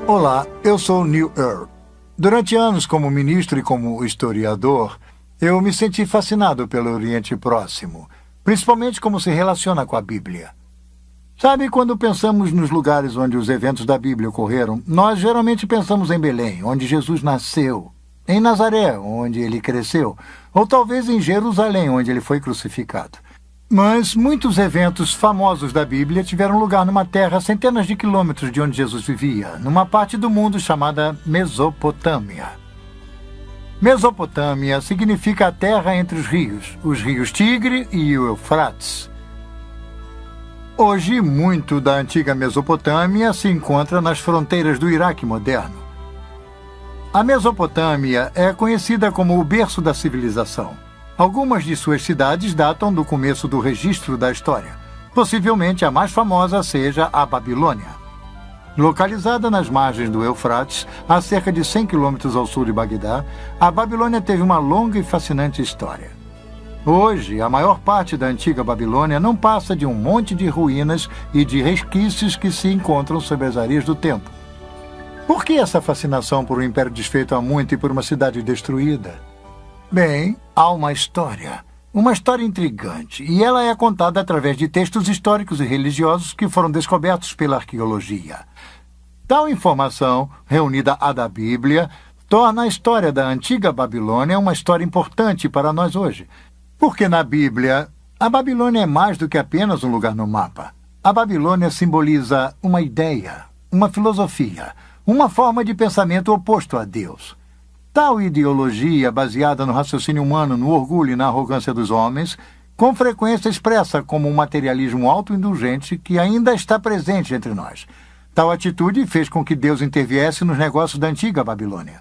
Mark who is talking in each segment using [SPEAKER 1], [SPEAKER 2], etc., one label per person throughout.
[SPEAKER 1] Olá, eu sou Neil Earl. Durante anos, como ministro e como historiador, eu me senti fascinado pelo Oriente Próximo, principalmente como se relaciona com a Bíblia. Sabe, quando pensamos nos lugares onde os eventos da Bíblia ocorreram, nós geralmente pensamos em Belém, onde Jesus nasceu, em Nazaré, onde ele cresceu, ou talvez em Jerusalém, onde ele foi crucificado. Mas muitos eventos famosos da Bíblia tiveram lugar numa terra a centenas de quilômetros de onde Jesus vivia, numa parte do mundo chamada Mesopotâmia. Mesopotâmia significa a terra entre os rios Tigre e o Eufrates. Hoje, muito da antiga Mesopotâmia se encontra nas fronteiras do Iraque moderno. A Mesopotâmia é conhecida como o berço da civilização. Algumas de suas cidades datam do começo do registro da história. Possivelmente a mais famosa seja a Babilônia. Localizada nas margens do Eufrates, a cerca de 100 quilômetros ao sul de Bagdá, a Babilônia teve uma longa e fascinante história. Hoje, a maior parte da antiga Babilônia não passa de um monte de ruínas e de resquícios que se encontram sobre as areias do tempo. Por que essa fascinação por um império desfeito há muito e por uma cidade destruída? Bem, há uma história intrigante, e ela é contada através de textos históricos e religiosos que foram descobertos pela arqueologia. Tal informação, reunida à da Bíblia, torna a história da antiga Babilônia uma história importante para nós hoje. Porque na Bíblia, a Babilônia é mais do que apenas um lugar no mapa. A Babilônia simboliza uma ideia, uma filosofia, uma forma de pensamento oposto a Deus. Tal ideologia, baseada no raciocínio humano, no orgulho e na arrogância dos homens, com frequência expressa como um materialismo autoindulgente que ainda está presente entre nós. Tal atitude fez com que Deus interviesse nos negócios da antiga Babilônia.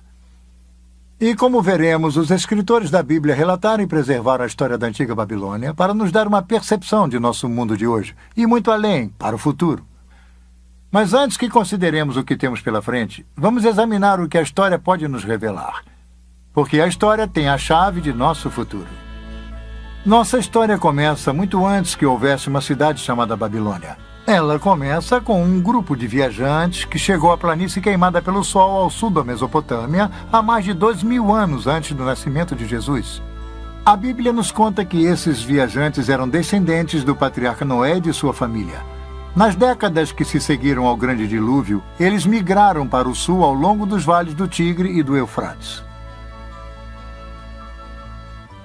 [SPEAKER 1] E como veremos, os escritores da Bíblia relataram e preservaram a história da antiga Babilônia para nos dar uma percepção de nosso mundo de hoje, e muito além, para o futuro. Mas antes que consideremos o que temos pela frente, vamos examinar o que a história pode nos revelar. Porque a história tem a chave de nosso futuro. Nossa história começa muito antes que houvesse uma cidade chamada Babilônia. Ela começa com um grupo de viajantes que chegou à planície queimada pelo sol ao sul da Mesopotâmia há mais de 2000 anos antes do nascimento de Jesus. A Bíblia nos conta que esses viajantes eram descendentes do patriarca Noé e de sua família. Nas décadas que se seguiram ao grande dilúvio, eles migraram para o sul ao longo dos vales do Tigre e do Eufrates.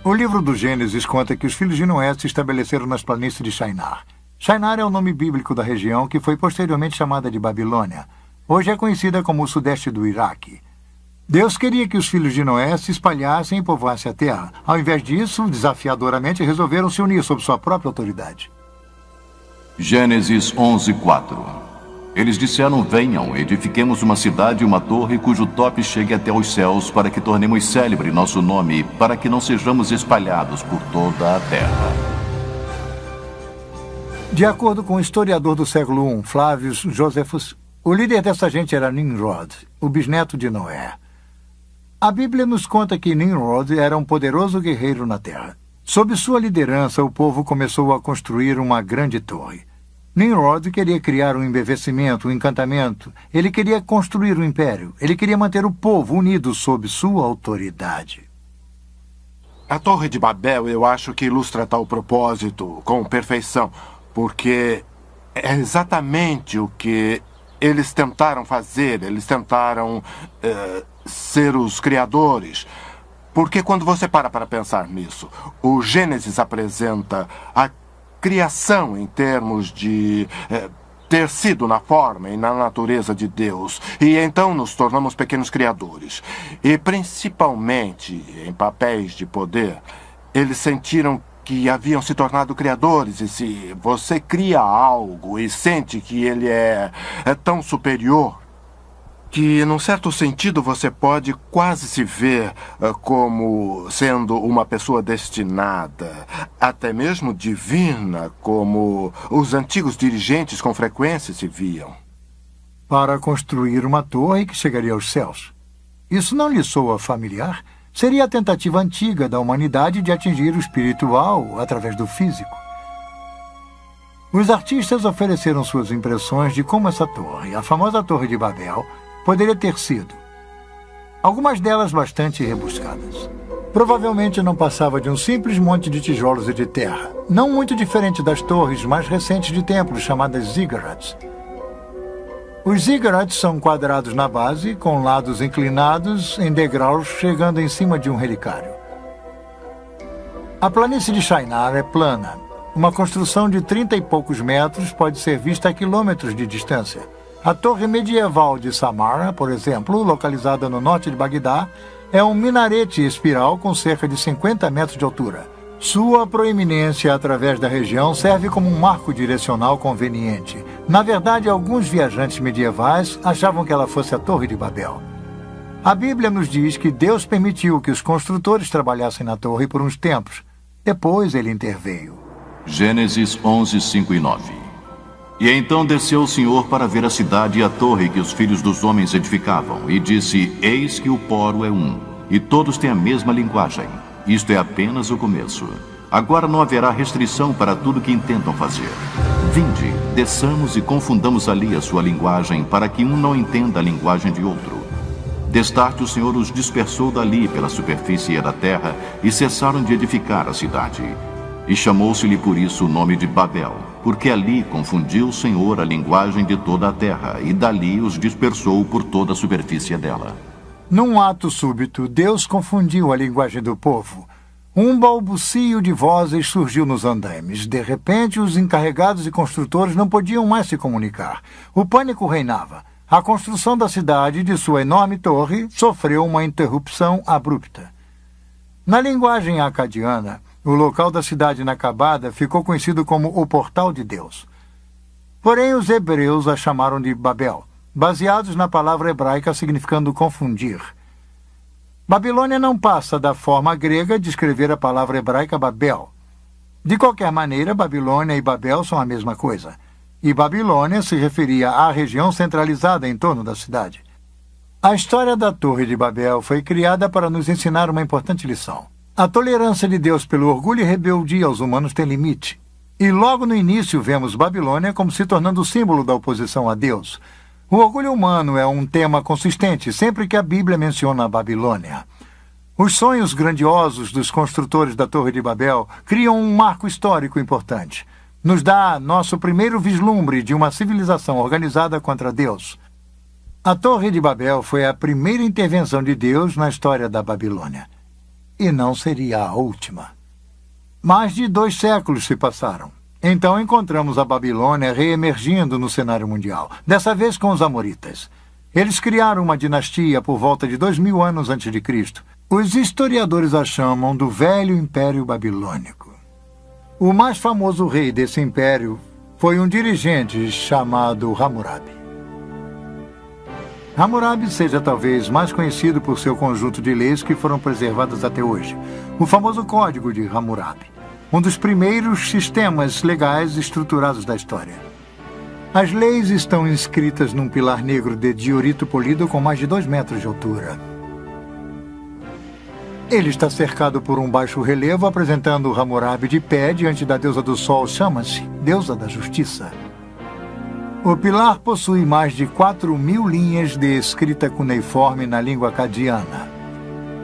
[SPEAKER 1] O livro do Gênesis conta que os filhos de Noé se estabeleceram nas planícies de Shinar. Shinar é o nome bíblico da região que foi posteriormente chamada de Babilônia. Hoje é conhecida como o sudeste do Iraque. Deus queria que os filhos de Noé se espalhassem e povoassem a terra. Ao invés disso, desafiadoramente resolveram se unir sob sua própria autoridade.
[SPEAKER 2] Gênesis 11:4. Eles disseram: venham, edifiquemos uma cidade e uma torre cujo tope chegue até os céus, para que tornemos célebre nosso nome, para que não sejamos espalhados por toda a terra.
[SPEAKER 1] De acordo com o historiador do século I, Flávio Josephus, o líder dessa gente era Nimrod, o bisneto de Noé. A Bíblia nos conta que Nimrod era um poderoso guerreiro na terra. Sob sua liderança, o povo começou a construir uma grande torre. Nimrod queria criar um embevecimento, um encantamento. Ele queria construir um império. Ele queria manter o povo unido sob sua autoridade.
[SPEAKER 3] A Torre de Babel, eu acho que ilustra tal propósito com perfeição, porque é exatamente o que eles tentaram fazer. Eles tentaram ser os criadores. Porque quando você para pensar nisso, o Gênesis apresenta a criação em termos de ter sido na forma e na natureza de Deus. E então nos tornamos pequenos criadores. E principalmente em papéis de poder, eles sentiram que haviam se tornado criadores. E se você cria algo e sente que ele é tão superior, que, num certo sentido, você pode quase se ver como sendo uma pessoa destinada, até mesmo divina, como os antigos dirigentes com frequência se viam.
[SPEAKER 1] Para construir uma torre que chegaria aos céus. Isso não lhe soa familiar? Seria a tentativa antiga da humanidade de atingir o espiritual através do físico. Os artistas ofereceram suas impressões de como essa torre, a famosa Torre de Babel, poderia ter sido. Algumas delas bastante rebuscadas. Provavelmente não passava de um simples monte de tijolos e de terra, não muito diferente das torres mais recentes de templos chamadas ziggurats. Os ziggurats são quadrados na base, com lados inclinados em degraus chegando em cima de um relicário. A planície de Shinar é plana. Uma construção de 30 e poucos metros pode ser vista a quilômetros de distância. A torre medieval de Samarra, por exemplo, localizada no norte de Bagdá, é um minarete espiral com cerca de 50 metros de altura. Sua proeminência através da região serve como um marco direcional conveniente. Na verdade, alguns viajantes medievais achavam que ela fosse a Torre de Babel. A Bíblia nos diz que Deus permitiu que os construtores trabalhassem na torre por uns tempos. Depois ele interveio.
[SPEAKER 2] Gênesis 11, 5 e 9. E então desceu o Senhor para ver a cidade e a torre que os filhos dos homens edificavam, e disse: Eis que o poro é um, e todos têm a mesma linguagem. Isto é apenas o começo. Agora não haverá restrição para tudo que intentam fazer. Vinde, desçamos e confundamos ali a sua linguagem, para que um não entenda a linguagem de outro. Destarte o Senhor os dispersou dali pela superfície da terra, e cessaram de edificar a cidade. E chamou-se-lhe por isso o nome de Babel, porque ali confundiu o Senhor a linguagem de toda a terra, e dali os dispersou por toda a superfície dela.
[SPEAKER 1] Num ato súbito, Deus confundiu a linguagem do povo. Um balbucio de vozes surgiu nos andaimes. De repente, os encarregados e construtores não podiam mais se comunicar. O pânico reinava. A construção da cidade e de sua enorme torre sofreu uma interrupção abrupta. Na linguagem acadiana, o local da cidade inacabada ficou conhecido como o Portal de Deus. Porém, os hebreus a chamaram de Babel, baseados na palavra hebraica significando confundir. Babilônia não passa da forma grega de escrever a palavra hebraica Babel. De qualquer maneira, Babilônia e Babel são a mesma coisa. E Babilônia se referia à região centralizada em torno da cidade. A história da Torre de Babel foi criada para nos ensinar uma importante lição. A tolerância de Deus pelo orgulho e rebeldia aos humanos tem limite. E logo no início vemos Babilônia como se tornando o símbolo da oposição a Deus. O orgulho humano é um tema consistente sempre que a Bíblia menciona a Babilônia. Os sonhos grandiosos dos construtores da Torre de Babel criam um marco histórico importante. Nos dá nosso primeiro vislumbre de uma civilização organizada contra Deus. A Torre de Babel foi a primeira intervenção de Deus na história da Babilônia. E não seria a última. Mais de 2 séculos se passaram. Então encontramos a Babilônia reemergindo no cenário mundial, dessa vez com os amoritas. Eles criaram uma dinastia por volta de 2000 anos antes de Cristo. Os historiadores a chamam do Velho Império Babilônico. O mais famoso rei desse império foi um dirigente chamado Hammurabi. Hammurabi seja talvez mais conhecido por seu conjunto de leis que foram preservadas até hoje, o famoso Código de Hammurabi, um dos primeiros sistemas legais estruturados da história. As leis estão inscritas num pilar negro de diorito polido com mais de 2 metros de altura. Ele está cercado por um baixo relevo apresentando Hammurabi de pé diante da deusa do sol Shamash, deusa da justiça. O pilar possui mais de 4.000 linhas de escrita cuneiforme na língua acadiana,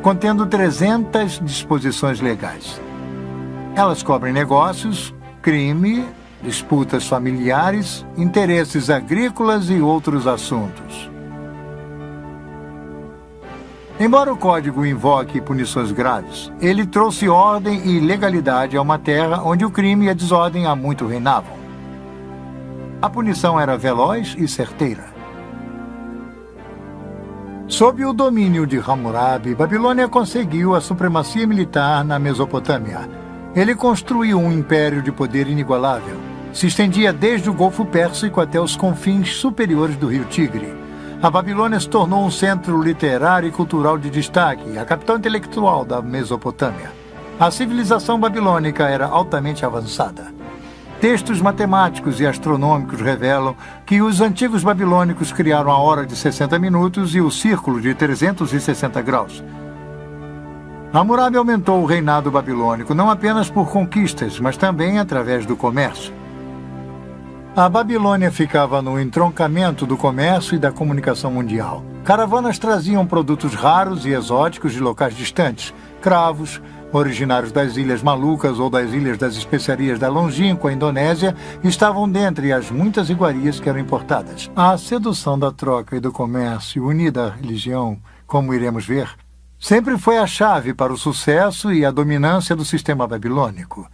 [SPEAKER 1] contendo 300 disposições legais. Elas cobrem negócios, crime, disputas familiares, interesses agrícolas e outros assuntos. Embora o código invoque punições graves, ele trouxe ordem e legalidade a uma terra onde o crime e a desordem há muito reinavam. A punição era veloz e certeira. Sob o domínio de Hammurabi, Babilônia conseguiu a supremacia militar na Mesopotâmia. Ele construiu um império de poder inigualável. Se estendia desde o Golfo Pérsico até os confins superiores do rio Tigre. A Babilônia se tornou um centro literário e cultural de destaque, a capital intelectual da Mesopotâmia. A civilização babilônica era altamente avançada. Textos matemáticos e astronômicos revelam que os antigos babilônicos criaram a hora de 60 minutos e o círculo de 360 graus. Hammurabi aumentou o reinado babilônico não apenas por conquistas, mas também através do comércio. A Babilônia ficava no entroncamento do comércio e da comunicação mundial. Caravanas traziam produtos raros e exóticos de locais distantes. Cravos, originários das Ilhas Malucas ou das Ilhas das Especiarias da longínqua Indonésia, estavam dentre as muitas iguarias que eram importadas. A sedução da troca e do comércio, unida à religião, como iremos ver, sempre foi a chave para o sucesso e a dominância do sistema babilônico.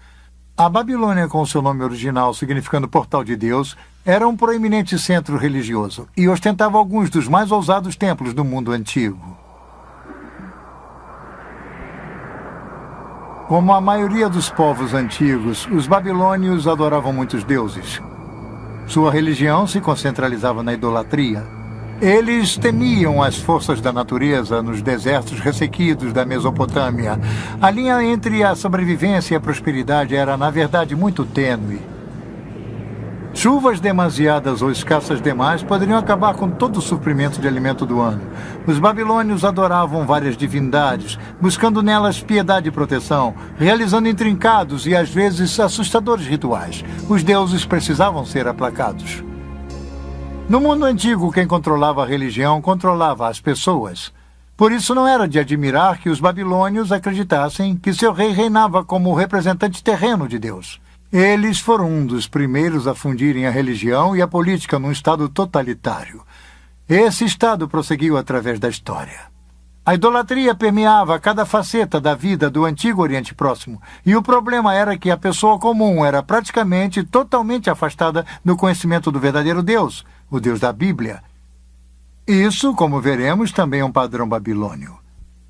[SPEAKER 1] A Babilônia, com seu nome original significando Portal de Deus, era um proeminente centro religioso e ostentava alguns dos mais ousados templos do mundo antigo. Como a maioria dos povos antigos, os babilônios adoravam muitos deuses. Sua religião se concentralizava na idolatria. Eles temiam as forças da natureza nos desertos ressequidos da Mesopotâmia. A linha entre a sobrevivência e a prosperidade era, na verdade, muito tênue. Chuvas demasiadas ou escassas demais poderiam acabar com todo o suprimento de alimento do ano. Os babilônios adoravam várias divindades, buscando nelas piedade e proteção, realizando intrincados e, às vezes, assustadores rituais. Os deuses precisavam ser aplacados. No mundo antigo, quem controlava a religião controlava as pessoas. Por isso não era de admirar que os babilônios acreditassem que seu rei reinava como representante terreno de Deus. Eles foram um dos primeiros a fundirem a religião e a política num estado totalitário. Esse estado prosseguiu através da história. A idolatria permeava cada faceta da vida do antigo Oriente Próximo, e o problema era que a pessoa comum era praticamente totalmente afastada do conhecimento do verdadeiro Deus, o Deus da Bíblia. Isso, como veremos, também é um padrão babilônio.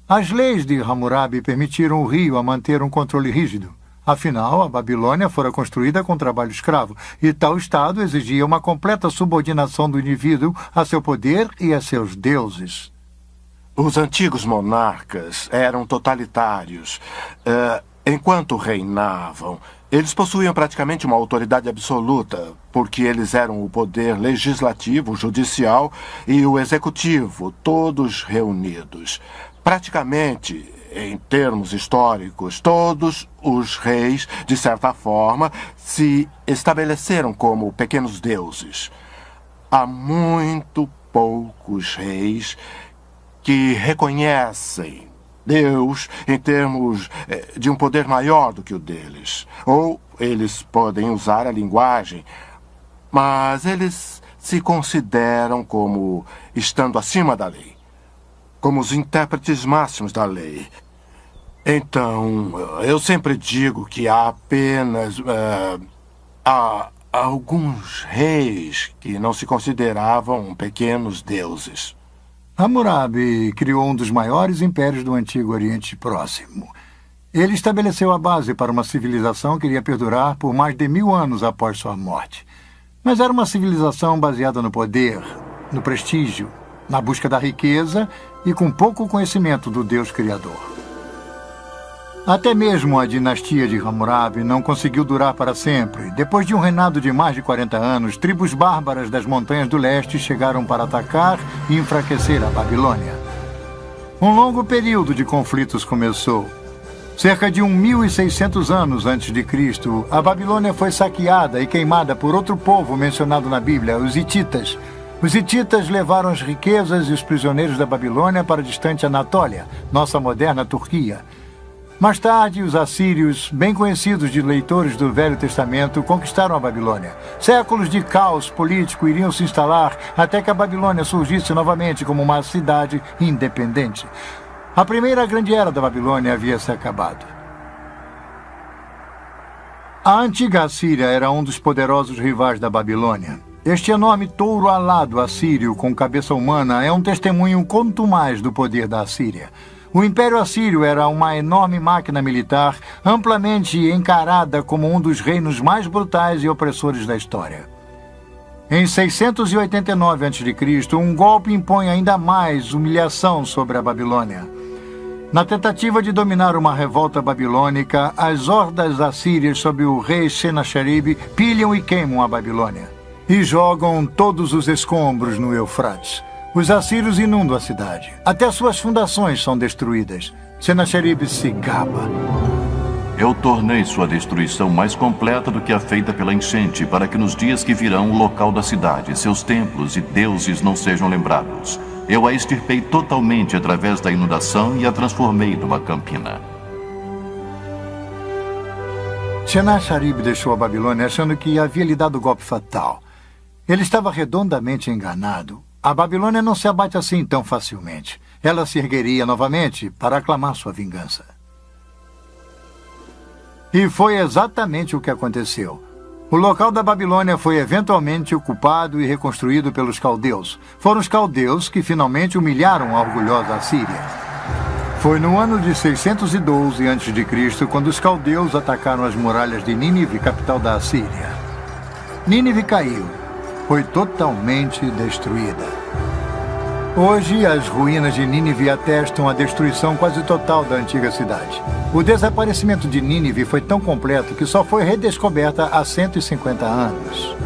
[SPEAKER 1] As leis de Hammurabi permitiram o rio a manter um controle rígido. Afinal, a Babilônia fora construída com trabalho escravo, e tal estado exigia uma completa subordinação do indivíduo a seu poder e a seus deuses.
[SPEAKER 3] Os antigos monarcas eram totalitários. Enquanto reinavam, eles possuíam praticamente uma autoridade absoluta, porque eles eram o poder legislativo, o judicial e o executivo, todos reunidos. Praticamente, em termos históricos, todos os reis, de certa forma, se estabeleceram como pequenos deuses. Há muito poucos reis que reconhecem Deus em termos de um poder maior do que o deles. Ou eles podem usar a linguagem, mas eles se consideram como estando acima da lei, como os intérpretes máximos da lei. Então, eu sempre digo que há apenas há alguns reis que não se consideravam pequenos deuses.
[SPEAKER 1] Hammurabi criou um dos maiores impérios do Antigo Oriente Próximo. Ele estabeleceu a base para uma civilização que iria perdurar por mais de 1000 anos após sua morte. Mas era uma civilização baseada no poder, no prestígio, na busca da riqueza e com pouco conhecimento do Deus Criador. Até mesmo a dinastia de Hammurabi não conseguiu durar para sempre. Depois de um reinado de mais de 40 anos, tribos bárbaras das montanhas do leste chegaram para atacar e enfraquecer a Babilônia. Um longo período de conflitos começou. Cerca de 1600 anos antes de Cristo, a Babilônia foi saqueada e queimada por outro povo mencionado na Bíblia, os hititas. Os hititas levaram as riquezas e os prisioneiros da Babilônia para a distante Anatólia, nossa moderna Turquia. Mais tarde, os assírios, bem conhecidos de leitores do Velho Testamento, conquistaram a Babilônia. Séculos de caos político iriam se instalar até que a Babilônia surgisse novamente como uma cidade independente. A primeira grande era da Babilônia havia se acabado. A antiga Assíria era um dos poderosos rivais da Babilônia. Este enorme touro alado assírio com cabeça humana é um testemunho contumaz do poder da Assíria. O Império Assírio era uma enorme máquina militar, amplamente encarada como um dos reinos mais brutais e opressores da história. Em 689 a.C., um golpe impõe ainda mais humilhação sobre a Babilônia. Na tentativa de dominar uma revolta babilônica, as hordas assírias sob o rei Senacherib pilham e queimam a Babilônia e jogam todos os escombros no Eufrates. Os assírios inundam a cidade. Até suas fundações são destruídas. Senacherib se gaba.
[SPEAKER 2] Eu tornei sua destruição mais completa do que a feita pela enchente, para que nos dias que virão o local da cidade, seus templos e deuses não sejam lembrados. Eu a extirpei totalmente através da inundação e a transformei numa campina.
[SPEAKER 1] Sennacherib deixou a Babilônia achando que havia lhe dado o golpe fatal. Ele estava redondamente enganado. A Babilônia não se abate assim tão facilmente. Ela se ergueria novamente para aclamar sua vingança. E foi exatamente o que aconteceu. O local da Babilônia foi eventualmente ocupado e reconstruído pelos caldeus. Foram os caldeus que finalmente humilharam a orgulhosa Assíria. Foi no ano de 612 a.C. quando os caldeus atacaram as muralhas de Nínive, capital da Assíria. Nínive caiu. Foi totalmente destruída. Hoje, as ruínas de Nínive atestam a destruição quase total da antiga cidade. O desaparecimento de Nínive foi tão completo que só foi redescoberta há 150 anos.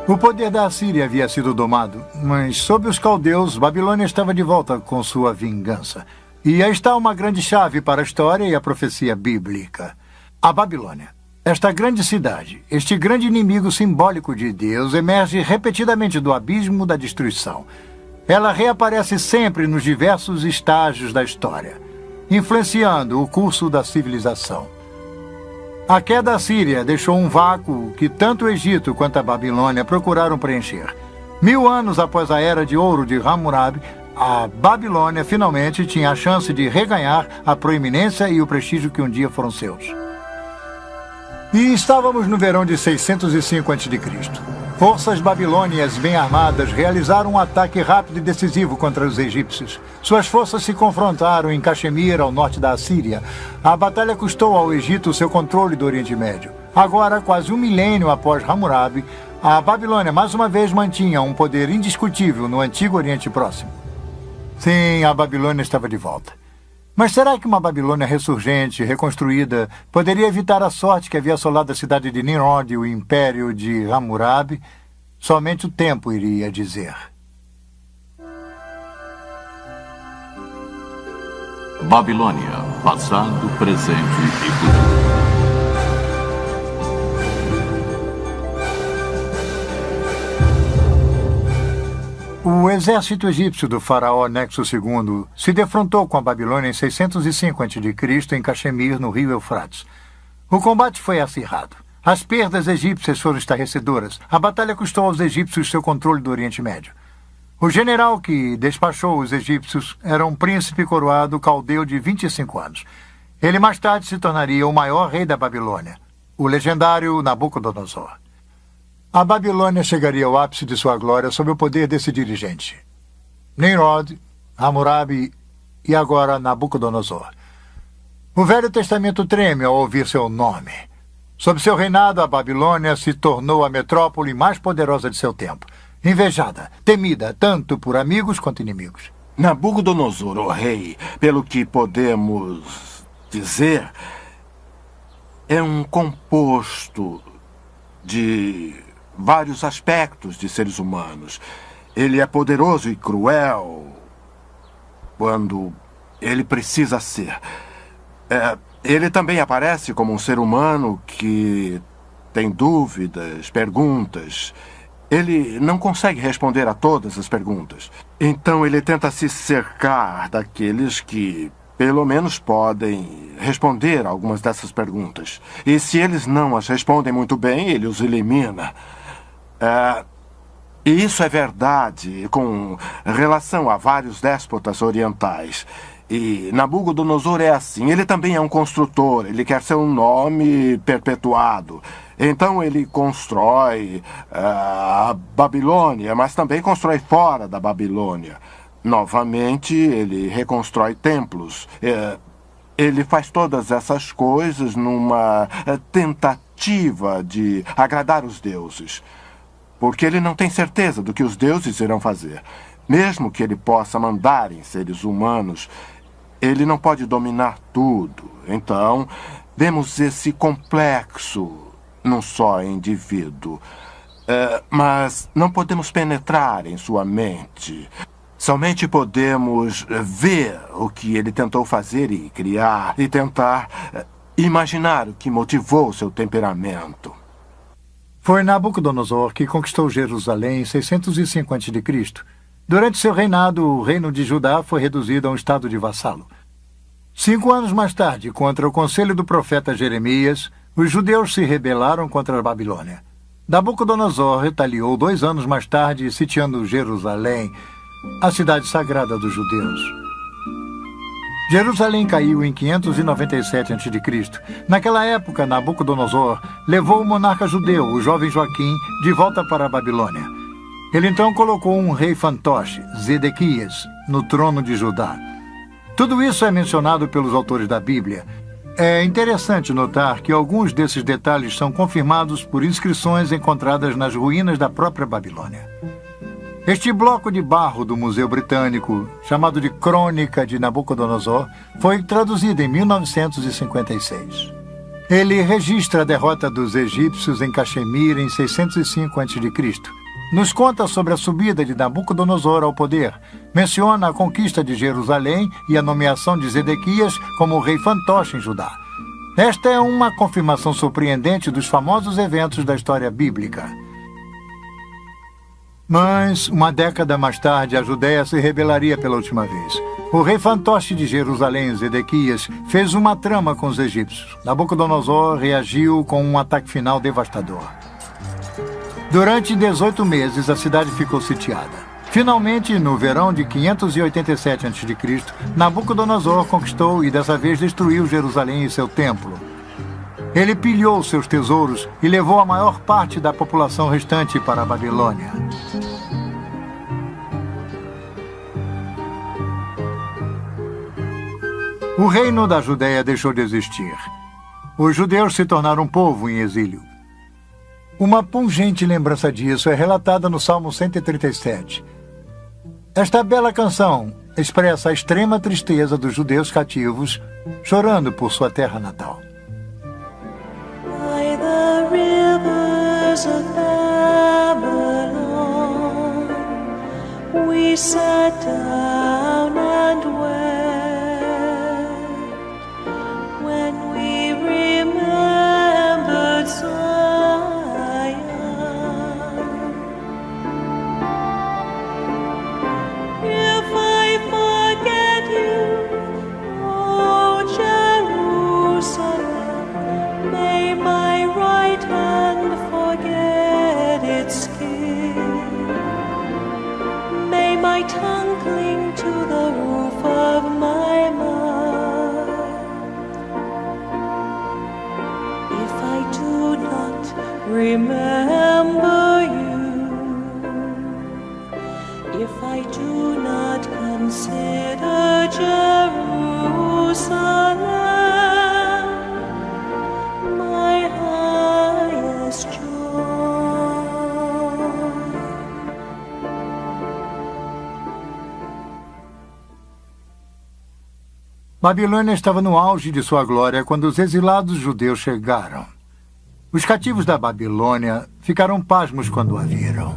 [SPEAKER 1] O poder da Assíria havia sido domado, mas sob os caldeus, Babilônia estava de volta com sua vingança. E aí está uma grande chave para a história e a profecia bíblica. A Babilônia. Esta grande cidade, este grande inimigo simbólico de Deus, emerge repetidamente do abismo da destruição. Ela reaparece sempre nos diversos estágios da história, influenciando o curso da civilização. A queda assíria deixou um vácuo que tanto o Egito quanto a Babilônia procuraram preencher. 1000 anos após a Era de Ouro de Hammurabi, a Babilônia finalmente tinha a chance de reganhar a proeminência e o prestígio que um dia foram seus. E estávamos no verão de 605 a.C. Forças babilônias bem armadas realizaram um ataque rápido e decisivo contra os egípcios. Suas forças se confrontaram em Caxemir, ao norte da Assíria. A batalha custou ao Egito seu controle do Oriente Médio. Agora, quase um milênio após Hammurabi, a Babilônia mais uma vez mantinha um poder indiscutível no antigo Oriente Próximo. Sim, a Babilônia estava de volta. Mas será que uma Babilônia ressurgente, reconstruída, poderia evitar a sorte que havia assolado a cidade de Nimrod e o império de Hammurabi? Somente o tempo iria dizer.
[SPEAKER 2] Babilônia, passado, presente e futuro.
[SPEAKER 1] O exército egípcio do faraó Nexo II se defrontou com a Babilônia em 605 a.C. em Caxemir, no rio Eufrates. O combate foi acirrado. As perdas egípcias foram estarrecedoras. A batalha custou aos egípcios seu controle do Oriente Médio. O general que despachou os egípcios era um príncipe coroado caldeu de 25 anos. Ele mais tarde se tornaria o maior rei da Babilônia, o legendário Nabucodonosor. A Babilônia chegaria ao ápice de sua glória sob o poder desse dirigente. Nimrod, Hammurabi e agora Nabucodonosor. O Velho Testamento treme ao ouvir seu nome. Sob seu reinado, a Babilônia se tornou a metrópole mais poderosa de seu tempo. Invejada, temida tanto por amigos quanto inimigos.
[SPEAKER 3] Nabucodonosor, o rei, pelo que podemos dizer, é um composto de vários aspectos de seres humanos. Ele é poderoso e cruel quando ele precisa ser. Ele também aparece como um ser humano que tem dúvidas, perguntas. Ele não consegue responder a todas as perguntas. Então ele tenta se cercar daqueles que, pelo menos, podem responder a algumas dessas perguntas. E se eles não as respondem muito bem, ele os elimina. E isso é verdade com relação a vários déspotas orientais. E Nabucodonosor é assim. Ele também é um construtor. Ele quer ser um nome perpetuado. Então ele constrói a Babilônia, mas também constrói fora da Babilônia. Novamente, ele reconstrói templos. Ele faz todas essas coisas numa tentativa de agradar os deuses. Porque ele não tem certeza do que os deuses irão fazer. Mesmo que ele possa mandar em seres humanos, ele não pode dominar tudo. Então, vemos esse complexo num só indivíduo. Mas não podemos penetrar em sua mente. Somente podemos ver o que ele tentou fazer e criar, e tentar imaginar o que motivou seu temperamento.
[SPEAKER 1] Foi Nabucodonosor que conquistou Jerusalém em 605 a.C. Durante seu reinado, o reino de Judá foi reduzido a um estado de vassalo. 5 anos mais tarde, contra o conselho do profeta Jeremias, os judeus se rebelaram contra a Babilônia. Nabucodonosor retaliou 2 anos mais tarde, sitiando Jerusalém, a cidade sagrada dos judeus. Jerusalém caiu em 597 a.C. Naquela época, Nabucodonosor levou o monarca judeu, o jovem Joaquim, de volta para a Babilônia. Ele então colocou um rei fantoche, Zedequias, no trono de Judá. Tudo isso é mencionado pelos autores da Bíblia. É interessante notar que alguns desses detalhes são confirmados por inscrições encontradas nas ruínas da própria Babilônia. Este bloco de barro do Museu Britânico, chamado de Crônica de Nabucodonosor, foi traduzido em 1956. Ele registra a derrota dos egípcios em Caxemira em 605 a.C. Nos conta sobre a subida de Nabucodonosor ao poder, menciona a conquista de Jerusalém e a nomeação de Zedequias como rei fantoche em Judá. Esta é uma confirmação surpreendente dos famosos eventos da história bíblica. Mas, uma década mais tarde, a Judéia se rebelaria pela última vez. O rei fantoche de Jerusalém, Zedequias, fez uma trama com os egípcios. Nabucodonosor reagiu com um ataque final devastador. Durante 18 meses, a cidade ficou sitiada. Finalmente, no verão de 587 a.C., Nabucodonosor conquistou e dessa vez destruiu Jerusalém e seu templo. Ele pilhou seus tesouros e levou a maior parte da população restante para a Babilônia. O reino da Judéia deixou de existir. Os judeus se tornaram um povo em exílio. Uma pungente lembrança disso é relatada no Salmo 137. Esta bela canção expressa a extrema tristeza dos judeus cativos, chorando por sua terra natal.
[SPEAKER 4] By the rivers of Babylon, we sat down and wept when we remembered Zion. If I forget you, O Jerusalem, may my right hand forget its skill. May my tongue cling to the roof of my mouth. If I do not remember you, if I do not consider Jerusalem my highest joy.
[SPEAKER 1] Babilônia estava no auge de sua glória quando os exilados judeus chegaram. Os cativos da Babilônia ficaram pasmos quando a viram.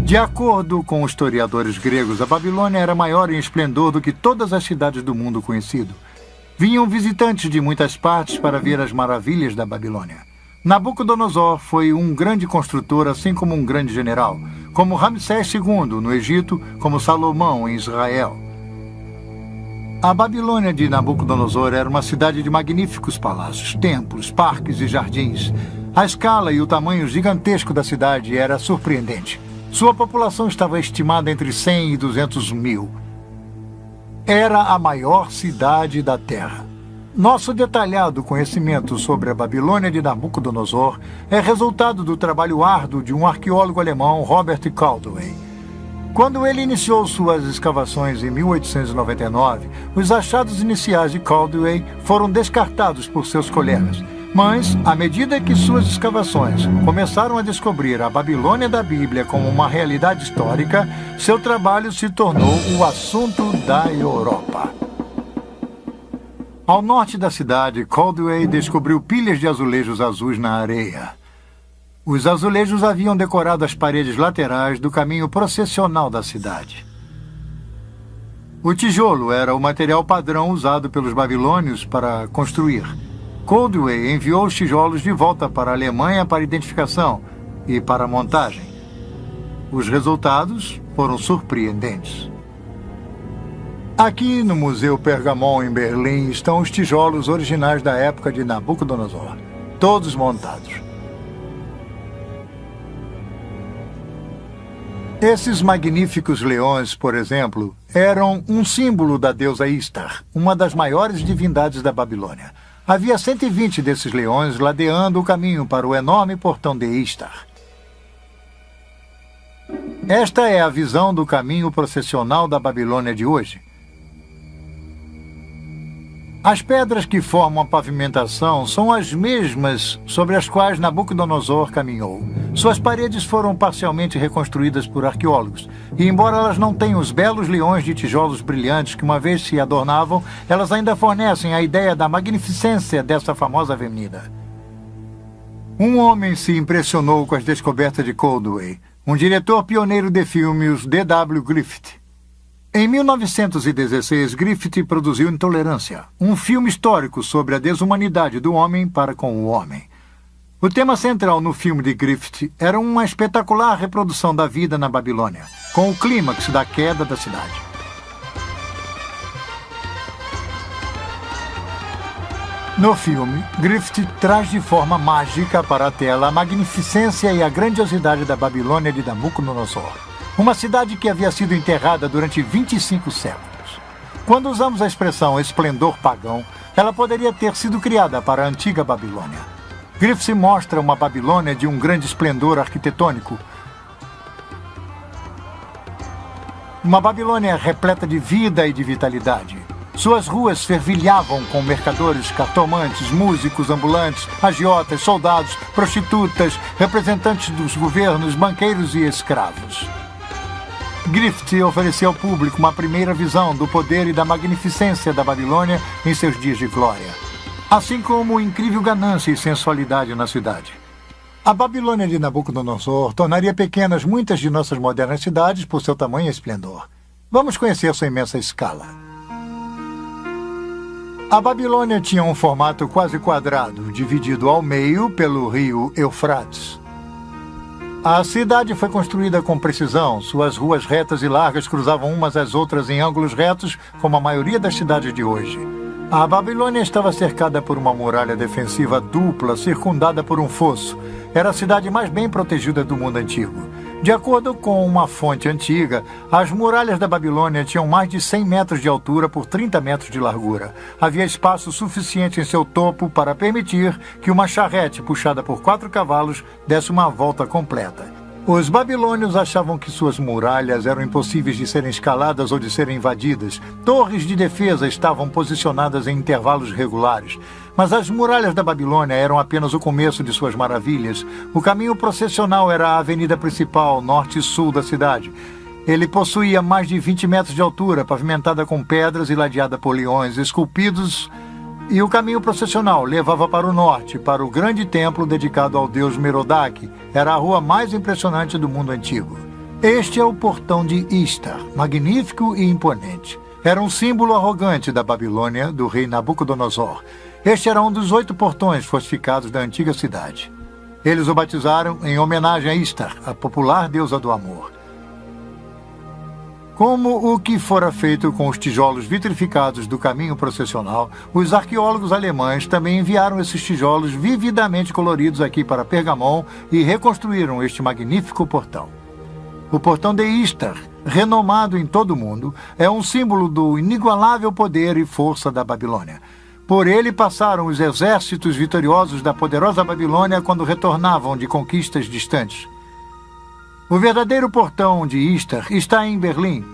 [SPEAKER 1] De acordo com os historiadores gregos, a Babilônia era maior em esplendor do que todas as cidades do mundo conhecido. Vinham visitantes de muitas partes para ver as maravilhas da Babilônia. Nabucodonosor foi um grande construtor, assim como um grande general, como Ramsés II no Egito, como Salomão em Israel. A Babilônia de Nabucodonosor era uma cidade de magníficos palácios, templos, parques e jardins. A escala e o tamanho gigantesco da cidade era surpreendente. Sua população estava estimada entre 100 e 200 mil. Era a maior cidade da Terra. Nosso detalhado conhecimento sobre a Babilônia de Nabucodonosor é resultado do trabalho árduo de um arqueólogo alemão, Robert Caldwell. Quando ele iniciou suas escavações em 1899, os achados iniciais de Caldwell foram descartados por seus colegas. Mas, à medida que suas escavações começaram a descobrir a Babilônia da Bíblia como uma realidade histórica, seu trabalho se tornou o assunto da Europa. Ao norte da cidade, Caldwell descobriu pilhas de azulejos azuis na areia. Os azulejos haviam decorado as paredes laterais do caminho processional da cidade. O tijolo era o material padrão usado pelos babilônios para construir. Coldwell enviou os tijolos de volta para a Alemanha para identificação e para montagem. Os resultados foram surpreendentes. Aqui no Museu Pergamon, em Berlim, estão os tijolos originais da época de Nabucodonosor, todos montados. Esses magníficos leões, por exemplo, eram um símbolo da deusa Istar, uma das maiores divindades da Babilônia. Havia 120 desses leões ladeando o caminho para o enorme portão de Istar. Esta é a visão do caminho processional da Babilônia de hoje. As pedras que formam a pavimentação são as mesmas sobre as quais Nabucodonosor caminhou. Suas paredes foram parcialmente reconstruídas por arqueólogos, e embora elas não tenham os belos leões de tijolos brilhantes que uma vez se adornavam, elas ainda fornecem a ideia da magnificência dessa famosa avenida. Um homem se impressionou com as descobertas de Coldwell, um diretor pioneiro de filmes, D.W. Griffith. Em 1916, Griffith produziu Intolerância, um filme histórico sobre a desumanidade do homem para com o homem. O tema central no filme de Griffith era uma espetacular reprodução da vida na Babilônia, com o clímax da queda da cidade. No filme, Griffith traz de forma mágica para a tela a magnificência e a grandiosidade da Babilônia de Nabucodonosor. Uma cidade que havia sido enterrada durante 25 séculos. Quando usamos a expressão esplendor pagão, ela poderia ter sido criada para a antiga Babilônia. Griffith mostra uma Babilônia de um grande esplendor arquitetônico. Uma Babilônia repleta de vida e de vitalidade. Suas ruas fervilhavam com mercadores, cartomantes, músicos ambulantes, agiotas, soldados, prostitutas, representantes dos governos, banqueiros e escravos. Griffith ofereceu ao público uma primeira visão do poder e da magnificência da Babilônia em seus dias de glória, assim como incrível ganância e sensualidade na cidade. A Babilônia de Nabucodonosor tornaria pequenas muitas de nossas modernas cidades por seu tamanho e esplendor. Vamos conhecer sua imensa escala. A Babilônia tinha um formato quase quadrado, dividido ao meio pelo rio Eufrates. A cidade foi construída com precisão. Suas ruas retas e largas cruzavam umas às outras em ângulos retos, como a maioria das cidades de hoje. A Babilônia estava cercada por uma muralha defensiva dupla, circundada por um fosso. Era a cidade mais bem protegida do mundo antigo. De acordo com uma fonte antiga, as muralhas da Babilônia tinham mais de 100 metros de altura por 30 metros de largura. Havia espaço suficiente em seu topo para permitir que uma charrete puxada por 4 cavalos desse uma volta completa. Os babilônios achavam que suas muralhas eram impossíveis de serem escaladas ou de serem invadidas. Torres de defesa estavam posicionadas em intervalos regulares. Mas as muralhas da Babilônia eram apenas o começo de suas maravilhas. O caminho processional era a avenida principal, norte e sul da cidade. Ele possuía mais de 20 metros de altura, pavimentada com pedras e ladeada por leões esculpidos, e o caminho processional levava para o norte, para o grande templo dedicado ao deus Merodach. Era a rua mais impressionante do mundo antigo. Este é o portão de Istar, magnífico e imponente. Era um símbolo arrogante da Babilônia, do rei Nabucodonosor. Este era um dos 8 portões fortificados da antiga cidade. Eles o batizaram em homenagem a Istar, a popular deusa do amor. Como o que fora feito com os tijolos vitrificados do caminho processional, os arqueólogos alemães também enviaram esses tijolos vividamente coloridos aqui para Pergamon e reconstruíram este magnífico portão. O portão de Istar, renomado em todo o mundo, é um símbolo do inigualável poder e força da Babilônia. Por ele passaram os exércitos vitoriosos da poderosa Babilônia quando retornavam de conquistas distantes. O verdadeiro portão de Istar está em Berlim.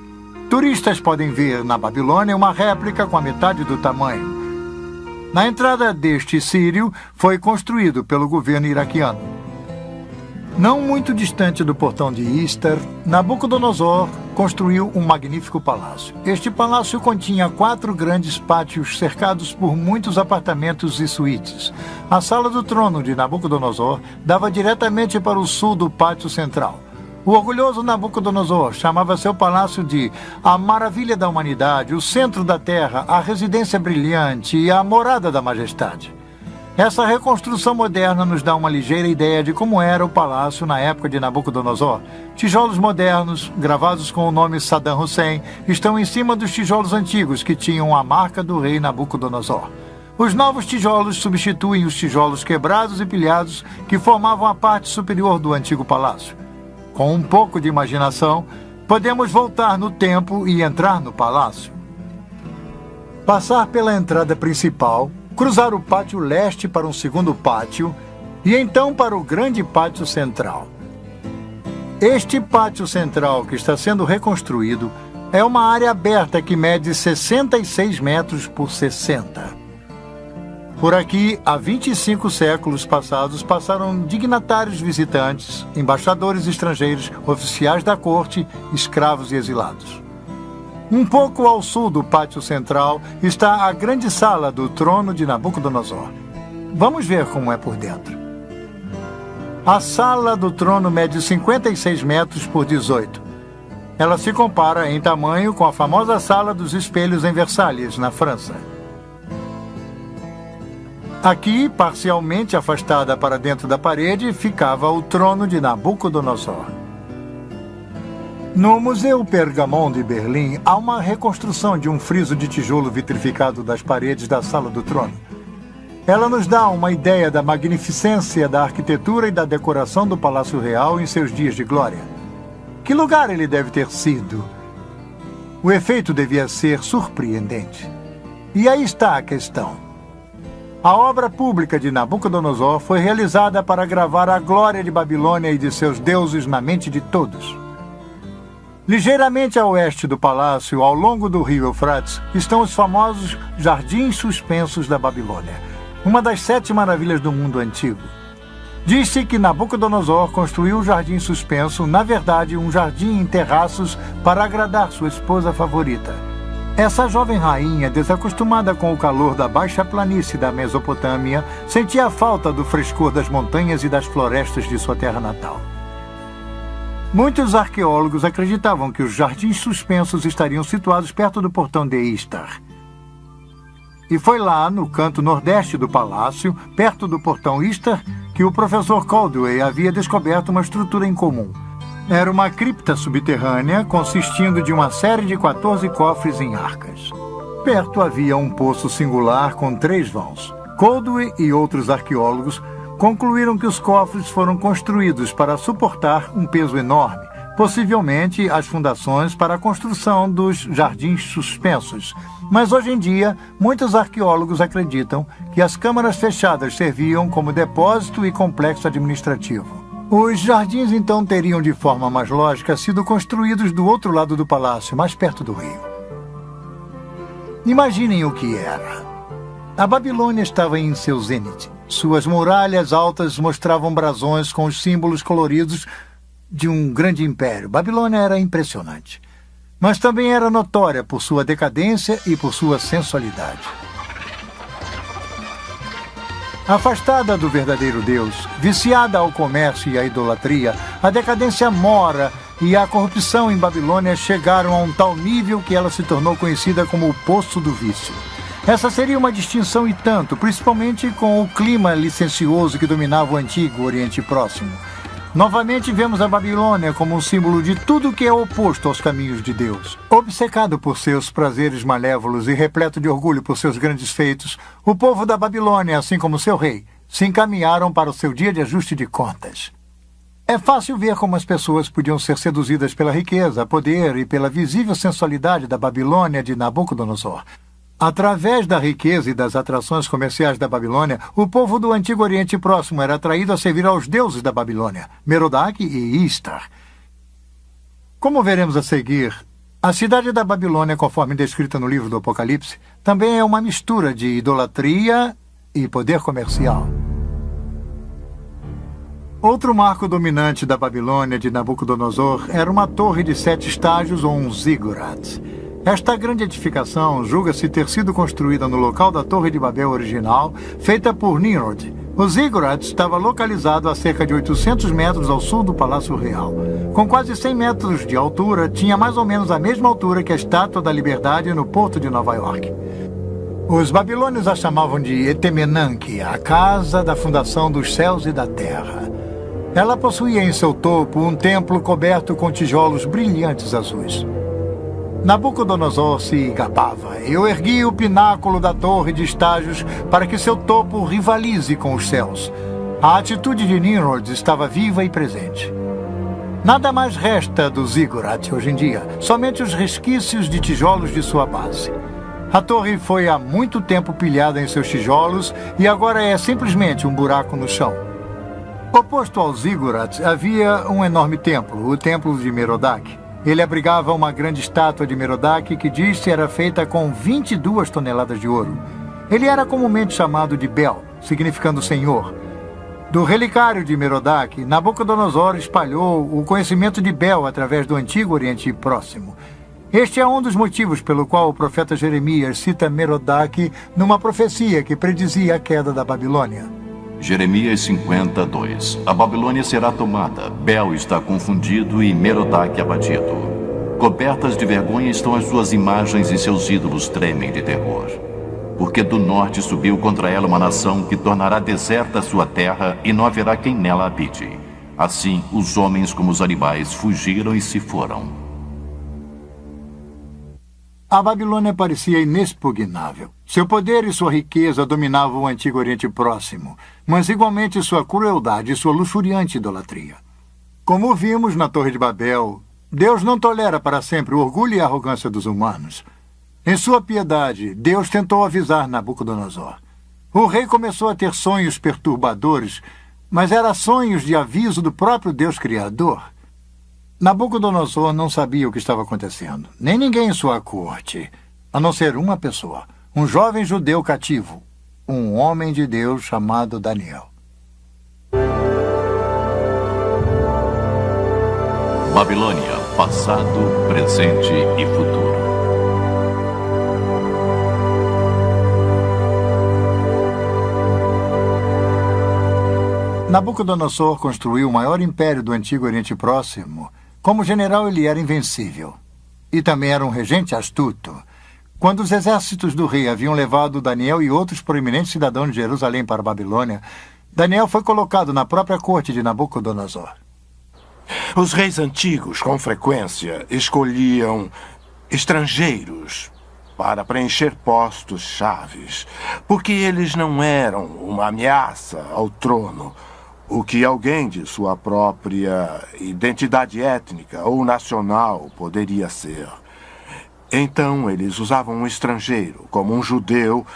[SPEAKER 1] Turistas podem ver na Babilônia uma réplica com a metade do tamanho. Na entrada deste sírio foi construído pelo governo iraquiano. Não muito distante do portão de Istar, Nabucodonosor construiu um magnífico palácio. Este palácio continha 4 grandes pátios cercados por muitos apartamentos e suítes. A sala do trono de Nabucodonosor dava diretamente para o sul do pátio central. O orgulhoso Nabucodonosor chamava seu palácio de a maravilha da humanidade, o centro da terra, a residência brilhante e a morada da majestade. Essa reconstrução moderna nos dá uma ligeira ideia de como era o palácio na época de Nabucodonosor. Tijolos modernos, gravados com o nome Saddam Hussein, estão em cima dos tijolos antigos que tinham a marca do rei Nabucodonosor. Os novos tijolos substituem os tijolos quebrados e pilhados que formavam a parte superior do antigo palácio. Com um pouco de imaginação, podemos voltar no tempo e entrar no palácio. Passar pela entrada principal, cruzar o pátio leste para um segundo pátio e então para o grande pátio central. Este pátio central que está sendo reconstruído é uma área aberta que mede 66 metros por 60. Por aqui, há 25 séculos passados, passaram dignatários visitantes, embaixadores estrangeiros, oficiais da corte, escravos e exilados. Um pouco ao sul do pátio central está a grande sala do trono de Nabucodonosor. Vamos ver como é por dentro. A sala do trono mede 56 metros por 18. Ela se compara em tamanho com a famosa Sala dos Espelhos em Versalhes, na França. Aqui, parcialmente afastada para dentro da parede, ficava o trono de Nabucodonosor. No Museu Pergamon de Berlim, há uma reconstrução de um friso de tijolo vitrificado das paredes da Sala do Trono. Ela nos dá uma ideia da magnificência da arquitetura e da decoração do Palácio Real em seus dias de glória. Que lugar ele deve ter sido? O efeito devia ser surpreendente. E aí está a questão. A obra pública de Nabucodonosor foi realizada para gravar a glória de Babilônia e de seus deuses na mente de todos. Ligeiramente a oeste do palácio, ao longo do rio Eufrates, estão os famosos Jardins Suspensos da Babilônia, uma das 7 maravilhas do mundo antigo. Diz-se que Nabucodonosor construiu o Jardim Suspenso, na verdade, um jardim em terraços para agradar sua esposa favorita. Essa jovem rainha, desacostumada com o calor da baixa planície da Mesopotâmia, sentia a falta do frescor das montanhas e das florestas de sua terra natal. Muitos arqueólogos acreditavam que os jardins suspensos estariam situados perto do portão de Istar. E foi lá, no canto nordeste do palácio, perto do portão Istar, que o professor Caldwell havia descoberto uma estrutura incomum. Era uma cripta subterrânea consistindo de uma série de 14 cofres em arcas. Perto havia um poço singular com 3 vãos. Caldwell e outros arqueólogos concluíram que os cofres foram construídos para suportar um peso enorme, possivelmente as fundações para a construção dos jardins suspensos. Mas hoje em dia, muitos arqueólogos acreditam que as câmaras fechadas serviam como depósito e complexo administrativo. Os jardins então teriam, de forma mais lógica, sido construídos do outro lado do palácio, mais perto do rio. Imaginem o que era. A Babilônia estava em seu zênite. Suas muralhas altas mostravam brasões com os símbolos coloridos de um grande império. Babilônia era impressionante, mas também era notória por sua decadência e por sua sensualidade. Afastada do verdadeiro Deus, viciada ao comércio e à idolatria, a decadência mora e a corrupção em Babilônia chegaram a um tal nível que ela se tornou conhecida como o Poço do Vício. Essa seria uma distinção e tanto, principalmente com o clima licencioso que dominava o antigo Oriente Próximo. Novamente vemos a Babilônia como um símbolo de tudo que é oposto aos caminhos de Deus. Obcecado por seus prazeres malévolos e repleto de orgulho por seus grandes feitos, o povo da Babilônia, assim como seu rei, se encaminharam para o seu dia de ajuste de contas. É fácil ver como as pessoas podiam ser seduzidas pela riqueza, poder e pela visível sensualidade da Babilônia de Nabucodonosor. Através da riqueza e das atrações comerciais da Babilônia, o povo do Antigo Oriente Próximo era atraído a servir aos deuses da Babilônia, Merodach e Istar. Como veremos a seguir, a cidade da Babilônia, conforme descrita no livro do Apocalipse, também é uma mistura de idolatria e poder comercial. Outro marco dominante da Babilônia de Nabucodonosor era uma torre de 7 estágios ou um ziggurat. Esta grande edificação julga-se ter sido construída no local da Torre de Babel original, feita por Nimrod. O ziggurat estava localizado a cerca de 800 metros ao sul do Palácio Real. Com quase 100 metros de altura, tinha mais ou menos a mesma altura que a Estátua da Liberdade no porto de Nova York. Os babilônios a chamavam de Etemenanque, a casa da fundação dos céus e da terra. Ela possuía em seu topo um templo coberto com tijolos brilhantes azuis. Nabucodonosor se gabava. Eu ergui o pináculo da torre de estágios para que seu topo rivalize com os céus. A atitude de Nimrod estava viva e presente. Nada mais resta do ziggurat hoje em dia, somente os resquícios de tijolos de sua base. A torre foi há muito tempo pilhada em seus tijolos e agora é simplesmente um buraco no chão. Oposto ao ziggurat havia um enorme templo, o Templo de Merodach. Ele abrigava uma grande estátua de Merodach que diz-se era feita com 22 toneladas de ouro. Ele era comumente chamado de Bel, significando Senhor. Do relicário de Merodach, Nabucodonosor espalhou o conhecimento de Bel através do Antigo Oriente Próximo. Este é um dos motivos pelo qual o profeta Jeremias cita Merodach numa profecia que predizia a queda da Babilônia.
[SPEAKER 2] Jeremias 52. A Babilônia será tomada, Bel está confundido e Merodach abatido. Cobertas de vergonha estão as suas imagens e seus ídolos tremem de terror. Porque do norte subiu contra ela uma nação que tornará deserta a sua terra e não haverá quem nela habite. Assim, os homens como os animais fugiram e se foram.
[SPEAKER 1] A Babilônia parecia inexpugnável. Seu poder e sua riqueza dominavam o Antigo Oriente Próximo, mas igualmente sua crueldade e sua luxuriante idolatria. Como vimos na Torre de Babel, Deus não tolera para sempre o orgulho e a arrogância dos humanos. Em sua piedade, Deus tentou avisar Nabucodonosor. O rei começou a ter sonhos perturbadores, mas eram sonhos de aviso do próprio Deus Criador. Nabucodonosor não sabia o que estava acontecendo, nem ninguém em sua corte, a não ser uma pessoa, um jovem judeu cativo, um homem de Deus chamado Daniel.
[SPEAKER 2] Babilônia, passado, presente e futuro.
[SPEAKER 1] Nabucodonosor construiu o maior império do Antigo Oriente Próximo. Como general, ele era invencível. E também era um regente astuto. Quando os exércitos do rei haviam levado Daniel e outros proeminentes cidadãos de Jerusalém para a Babilônia, Daniel foi colocado na própria corte de Nabucodonosor.
[SPEAKER 3] Os reis antigos, com frequência, escolhiam estrangeiros para preencher postos chaves, porque eles não eram uma ameaça ao trono, o que alguém de sua própria identidade étnica ou nacional poderia ser. Então, eles usavam um estrangeiro, como um judeu,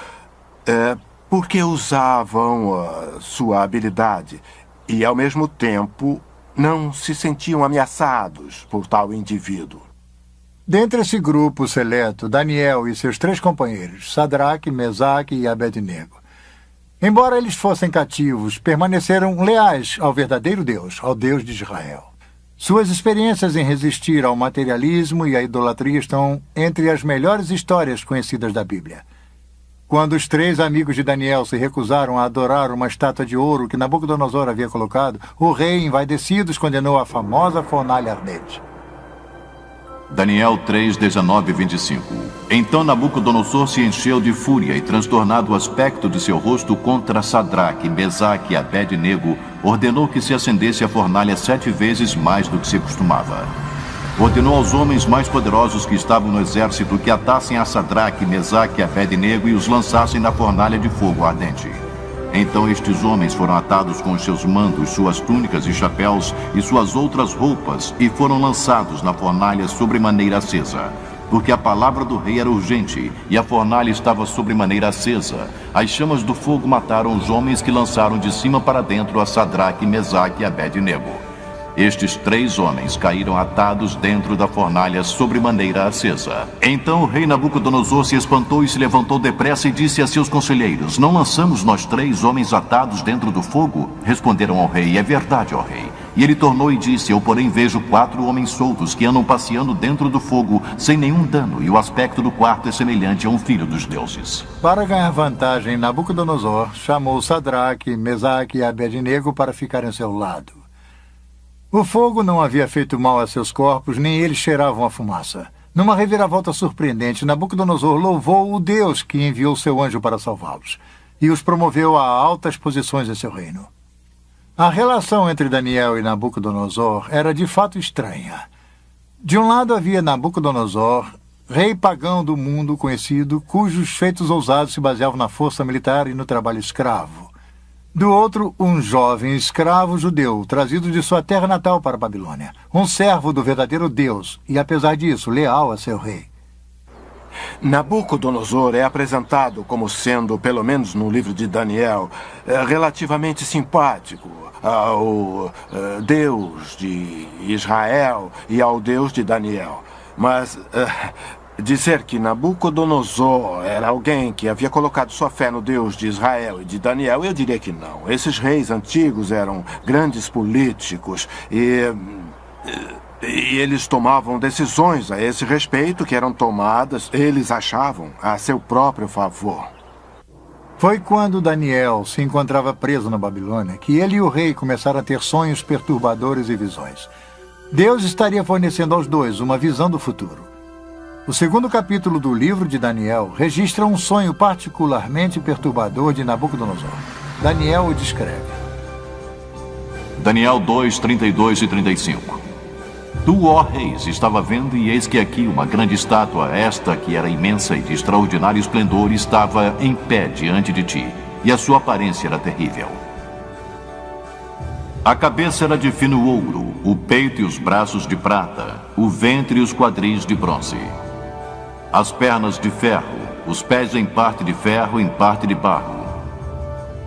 [SPEAKER 3] porque usavam sua habilidade e, ao mesmo tempo, não se sentiam ameaçados por tal indivíduo.
[SPEAKER 1] Dentre esse grupo seleto, Daniel e seus 3 companheiros, Sadraque, Mesaque e Abednego. Embora eles fossem cativos, permaneceram leais ao verdadeiro Deus, ao Deus de Israel. Suas experiências em resistir ao materialismo e à idolatria estão entre as melhores histórias conhecidas da Bíblia. Quando os 3 amigos de Daniel se recusaram a adorar uma estátua de ouro que Nabucodonosor havia colocado, o rei, envaidecido, os condenou à famosa fornalha ardente.
[SPEAKER 2] Daniel 3, 19 e 25. Então Nabucodonosor se encheu de fúria e, transtornado o aspecto de seu rosto contra Sadraque, Mesaque e Abednego, ordenou que se acendesse a fornalha 7 vezes mais do que se costumava. Ordenou aos homens mais poderosos que estavam no exército que atassem a Sadraque, Mesaque e Abednego e os lançassem na fornalha de fogo ardente. Então estes homens foram atados com os seus mantos, suas túnicas e chapéus e suas outras roupas e foram lançados na fornalha sobremaneira acesa. Porque a palavra do rei era urgente e a fornalha estava sobremaneira acesa. As chamas do fogo mataram os homens que lançaram de cima para dentro a Sadraque, Mesaque e Abednego. Estes 3 homens caíram atados dentro da fornalha sobremaneira acesa. Então o rei Nabucodonosor se espantou e se levantou depressa e disse a seus conselheiros: Não lançamos nós 3 homens atados dentro do fogo? Responderam ao rei: É verdade, ó rei. E ele tornou e disse: Eu, porém, vejo 4 homens soltos que andam passeando dentro do fogo sem nenhum dano, e o aspecto do quarto é semelhante a um filho dos deuses.
[SPEAKER 1] Para ganhar vantagem, Nabucodonosor chamou Sadraque, Mesaque e Abednego para ficarem ao seu lado. O fogo não havia feito mal a seus corpos, nem eles cheiravam a fumaça. Numa reviravolta surpreendente, Nabucodonosor louvou o Deus que enviou seu anjo para salvá-los e os promoveu a altas posições em seu reino. A relação entre Daniel e Nabucodonosor era de fato estranha. De um lado havia Nabucodonosor, rei pagão do mundo conhecido, cujos feitos ousados se baseavam na força militar e no trabalho escravo. Do outro, um jovem escravo judeu, trazido de sua terra natal para a Babilônia, um servo do verdadeiro Deus e, apesar disso, leal a seu rei.
[SPEAKER 3] Nabucodonosor é apresentado como sendo, pelo menos no livro de Daniel, relativamente simpático ao Deus de Israel e ao Deus de Daniel. Mas dizer que Nabucodonosor era alguém que havia colocado sua fé no Deus de Israel e de Daniel, eu diria que não. Esses reis antigos eram grandes políticos e eles tomavam decisões a esse respeito que eram tomadas, eles achavam, a seu próprio favor.
[SPEAKER 1] Foi quando Daniel se encontrava preso na Babilônia que ele e o rei começaram a ter sonhos perturbadores e visões. Deus estaria fornecendo aos dois uma visão do futuro. O 2º capítulo do livro de Daniel registra um sonho particularmente perturbador de Nabucodonosor. Daniel o descreve.
[SPEAKER 2] Daniel 2, 32 e 35. Tu, ó reis, estava vendo, e eis que aqui uma grande estátua, esta que era imensa e de extraordinário esplendor, estava em pé diante de ti, e a sua aparência era terrível. A cabeça era de fino ouro, o peito e os braços de prata, o ventre e os quadris de bronze. As pernas de ferro, os pés em parte de ferro, em parte de barro.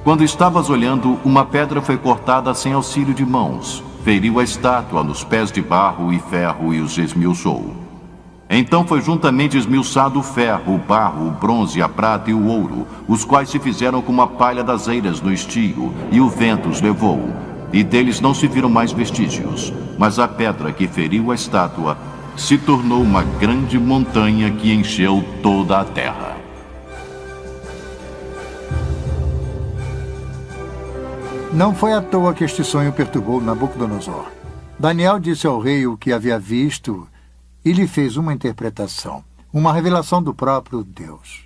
[SPEAKER 2] Quando estavas olhando, uma pedra foi cortada sem auxílio de mãos, feriu a estátua nos pés de barro e ferro e os esmiuçou. Então foi juntamente esmiuçado o ferro, o barro, o bronze, a prata e o ouro, os quais se fizeram como a palha das eiras no estio, e o vento os levou, e deles não se viram mais vestígios. Mas a pedra que feriu a estátua se tornou uma grande montanha que encheu toda a terra.
[SPEAKER 1] Não foi à toa que este sonho perturbou Nabucodonosor. Daniel disse ao rei o que havia visto e lhe fez uma interpretação, uma revelação do próprio Deus.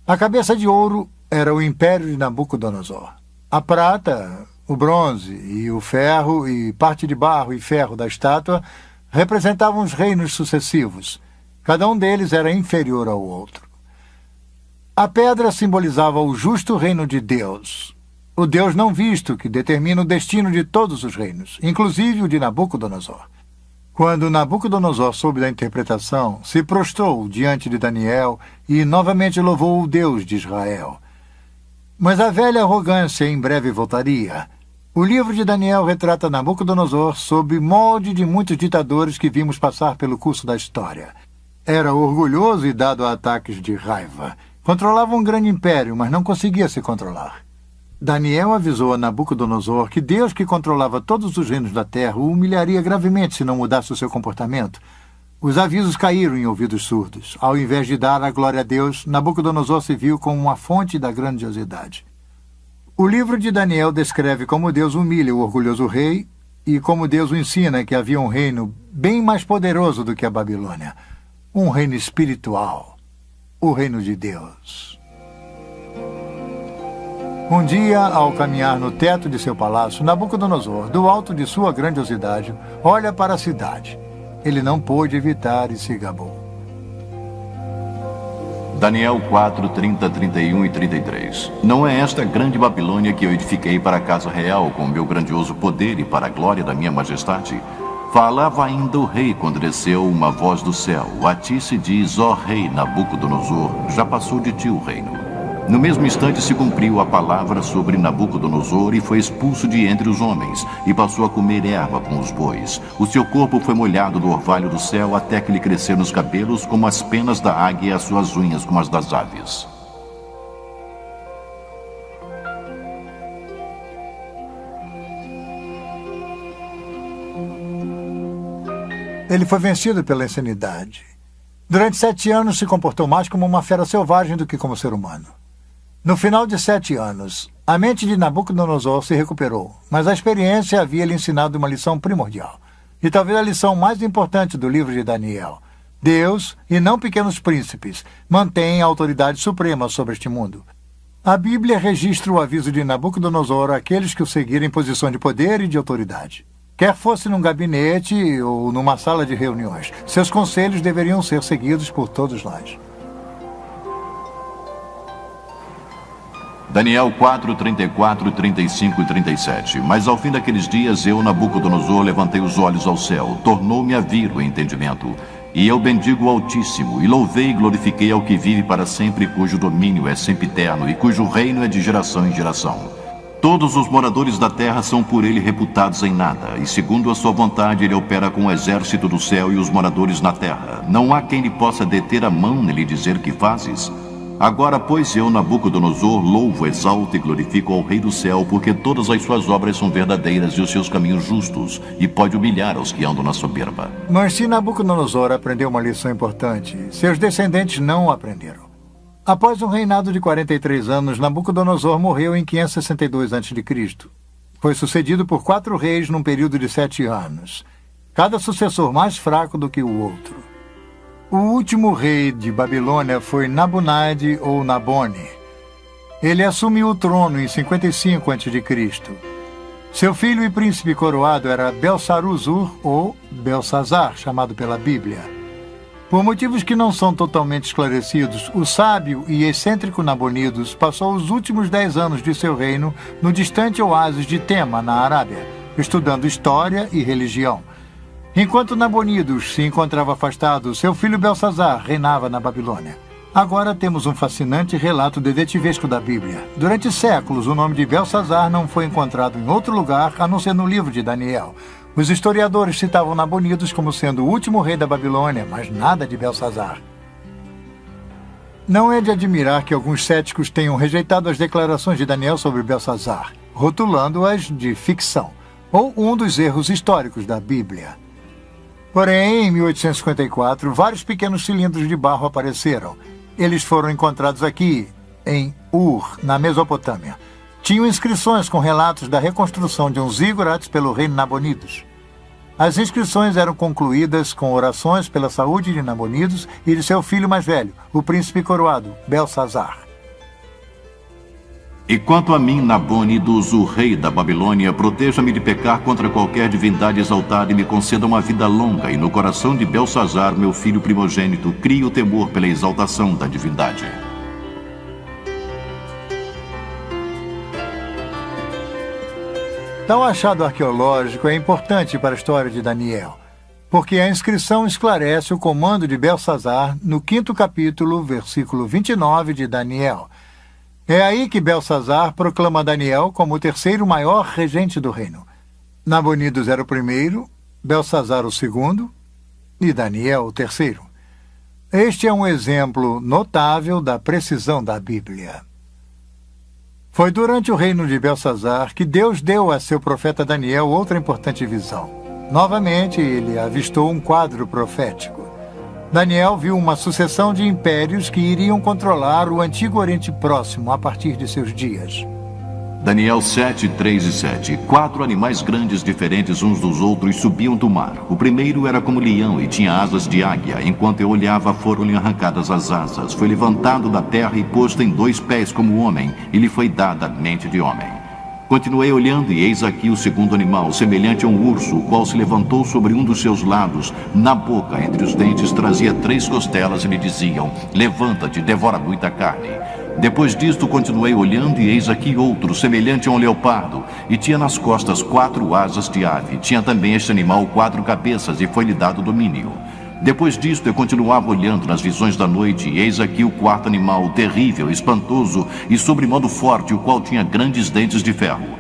[SPEAKER 1] A cabeça de ouro era o império de Nabucodonosor. A prata, o bronze e o ferro e parte de barro e ferro da estátua representavam os reinos sucessivos. Cada um deles era inferior ao outro. A pedra simbolizava o justo reino de Deus, o Deus não visto que determina o destino de todos os reinos, inclusive o de Nabucodonosor. Quando Nabucodonosor soube da interpretação, se prostrou diante de Daniel e novamente louvou o Deus de Israel. Mas a velha arrogância em breve voltaria. O livro de Daniel retrata Nabucodonosor sob molde de muitos ditadores que vimos passar pelo curso da história. Era orgulhoso e dado a ataques de raiva. Controlava um grande império, mas não conseguia se controlar. Daniel avisou a Nabucodonosor que Deus, que controlava todos os reinos da terra, o humilharia gravemente se não mudasse o seu comportamento. Os avisos caíram em ouvidos surdos. Ao invés de dar a glória a Deus, Nabucodonosor se viu como uma fonte da grandiosidade. O livro de Daniel descreve como Deus humilha o orgulhoso rei e como Deus o ensina que havia um reino bem mais poderoso do que a Babilônia. Um reino espiritual. O reino de Deus. Um dia, ao caminhar no teto de seu palácio, Nabucodonosor, do alto de sua grandiosidade, olha para a cidade. Ele não pôde evitar e se gabou.
[SPEAKER 2] Daniel 4, 30, 31 e 33. Não é esta grande Babilônia que eu edifiquei para a casa real com meu grandioso poder e para a glória da minha majestade? Falava ainda o rei quando desceu uma voz do céu. A ti se diz, ó rei Nabucodonosor, já passou de ti o reino. No mesmo instante se cumpriu a palavra sobre Nabucodonosor e foi expulso de entre os homens, e passou a comer erva com os bois. O seu corpo foi molhado do orvalho do céu até que lhe cresceram os cabelos como as penas da águia e as suas unhas como as das aves.
[SPEAKER 1] Ele foi vencido pela insanidade. Durante 7 anos se comportou mais como uma fera selvagem do que como ser humano. No final de 7 anos, a mente de Nabucodonosor se recuperou, mas a experiência havia lhe ensinado uma lição primordial, e talvez a lição mais importante do livro de Daniel. Deus, e não pequenos príncipes, mantém a autoridade suprema sobre este mundo. A Bíblia registra o aviso de Nabucodonosor àqueles que o seguirem em posição de poder e de autoridade. Quer fosse num gabinete ou numa sala de reuniões, seus conselhos deveriam ser seguidos por todos nós.
[SPEAKER 2] Daniel 4, 34, 35 e 37. Mas ao fim daqueles dias, eu, Nabucodonosor, levantei os olhos ao céu, tornou-me a vir o entendimento. E eu bendigo o Altíssimo, e louvei e glorifiquei ao que vive para sempre, cujo domínio é sempiterno, e cujo reino é de geração em geração. Todos os moradores da terra são por ele reputados em nada, e segundo a sua vontade ele opera com o exército do céu e os moradores na terra. Não há quem lhe possa deter a mão nem lhe dizer que fazes. Agora, pois, eu, Nabucodonosor, louvo, exalto e glorifico ao Rei do céu, porque todas as suas obras são verdadeiras e os seus caminhos justos, e pode humilhar aos que andam na soberba.
[SPEAKER 1] Mas se Nabucodonosor aprendeu uma lição importante, seus descendentes não aprenderam. Após um reinado de 43 anos, Nabucodonosor morreu em 562 a.C. Foi sucedido por 4 reis num período de 7 anos, cada sucessor mais fraco do que o outro. O último rei de Babilônia foi Nabonide ou Nabone. Ele assumiu o trono em 55 a.C. Seu filho e príncipe coroado era Belsaruzur ou Belsazar, chamado pela Bíblia. Por motivos que não são totalmente esclarecidos, o sábio e excêntrico Nabonidos passou os últimos 10 anos de seu reino no distante oásis de Tema, na Arábia, estudando história e religião. Enquanto Nabonidos se encontrava afastado, seu filho Belsazar reinava na Babilônia. Agora temos um fascinante relato detetivesco da Bíblia. Durante séculos, o nome de Belsazar não foi encontrado em outro lugar a não ser no livro de Daniel. Os historiadores citavam Nabonidos como sendo o último rei da Babilônia, mas nada de Belsazar. Não é de admirar que alguns céticos tenham rejeitado as declarações de Daniel sobre Belsazar, rotulando-as de ficção, ou um dos erros históricos da Bíblia. Porém, em 1854, vários pequenos cilindros de barro apareceram. Eles foram encontrados aqui, em Ur, na Mesopotâmia. Tinham inscrições com relatos da reconstrução de um zigurates pelo rei Nabonidos. As inscrições eram concluídas com orações pela saúde de Nabonidos e de seu filho mais velho, o príncipe coroado, Belsazar.
[SPEAKER 2] E quanto a mim, Nabonidos, o rei da Babilônia, proteja-me de pecar contra qualquer divindade exaltada e me conceda uma vida longa, e no coração de Belsazar, meu filho primogênito, crie o temor pela exaltação da divindade.
[SPEAKER 1] Tal achado arqueológico é importante para a história de Daniel, porque a inscrição esclarece o comando de Belsazar no 5º capítulo, versículo 29 de Daniel. É aí que Belsazar proclama Daniel como o 3º maior regente do reino. Nabonidos era o 1º, Belsazar o 2º e Daniel o 3º. Este é um exemplo notável da precisão da Bíblia. Foi durante o reino de Belsazar que Deus deu a seu profeta Daniel outra importante visão. Novamente, ele avistou um quadro profético. Daniel viu uma sucessão de impérios que iriam controlar o antigo Oriente Próximo a partir de seus dias.
[SPEAKER 2] Daniel 7, 3 e 7. 4 animais grandes diferentes uns dos outros subiam do mar. O primeiro era como leão e tinha asas de águia. Enquanto eu olhava, foram-lhe arrancadas as asas. Foi levantado da terra e posto em 2 pés como homem, e lhe foi dada a mente de homem. Continuei olhando, e eis aqui o segundo animal, semelhante a um urso, o qual se levantou sobre um dos seus lados. Na boca, entre os dentes, trazia 3 costelas e lhe diziam: levanta-te, devora muita carne. Depois disto, continuei olhando, e eis aqui outro, semelhante a um leopardo, e tinha nas costas 4 asas de ave. Tinha também este animal 4 cabeças, e foi-lhe dado domínio. Depois disto, eu continuava olhando nas visões da noite, e eis aqui o quarto animal, terrível, espantoso e sobremodo forte, o qual tinha grandes dentes de ferro.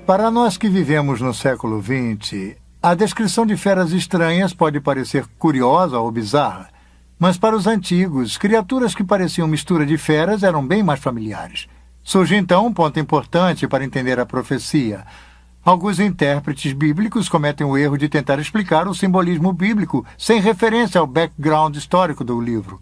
[SPEAKER 1] Para nós que vivemos no século XX, a descrição de feras estranhas pode parecer curiosa ou bizarra, mas para os antigos, criaturas que pareciam mistura de feras eram bem mais familiares. Surge então um ponto importante para entender a profecia. Alguns intérpretes bíblicos cometem o erro de tentar explicar o simbolismo bíblico sem referência ao background histórico do livro.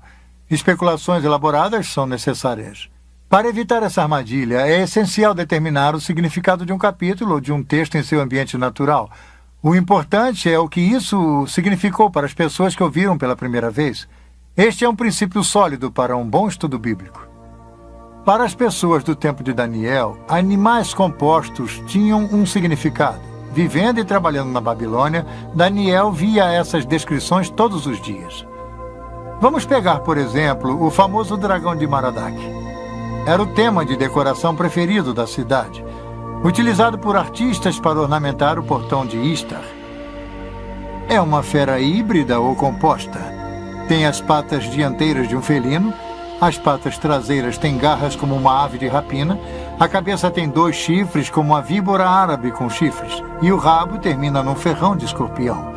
[SPEAKER 1] Especulações elaboradas são necessárias. Para evitar essa armadilha, é essencial determinar o significado de um capítulo ou de um texto em seu ambiente natural. O importante é o que isso significou para as pessoas que ouviram pela primeira vez. Este é um princípio sólido para um bom estudo bíblico. Para as pessoas do tempo de Daniel, animais compostos tinham um significado. Vivendo e trabalhando na Babilônia, Daniel via essas descrições todos os dias. Vamos pegar, por exemplo, o famoso dragão de Merodach. Era o tema de decoração preferido da cidade, utilizado por artistas para ornamentar o portão de Istar. É uma fera híbrida ou composta. Tem as patas dianteiras de um felino, as patas traseiras têm garras como uma ave de rapina, a cabeça tem 2 chifres como uma víbora árabe com chifres, e o rabo termina num ferrão de escorpião.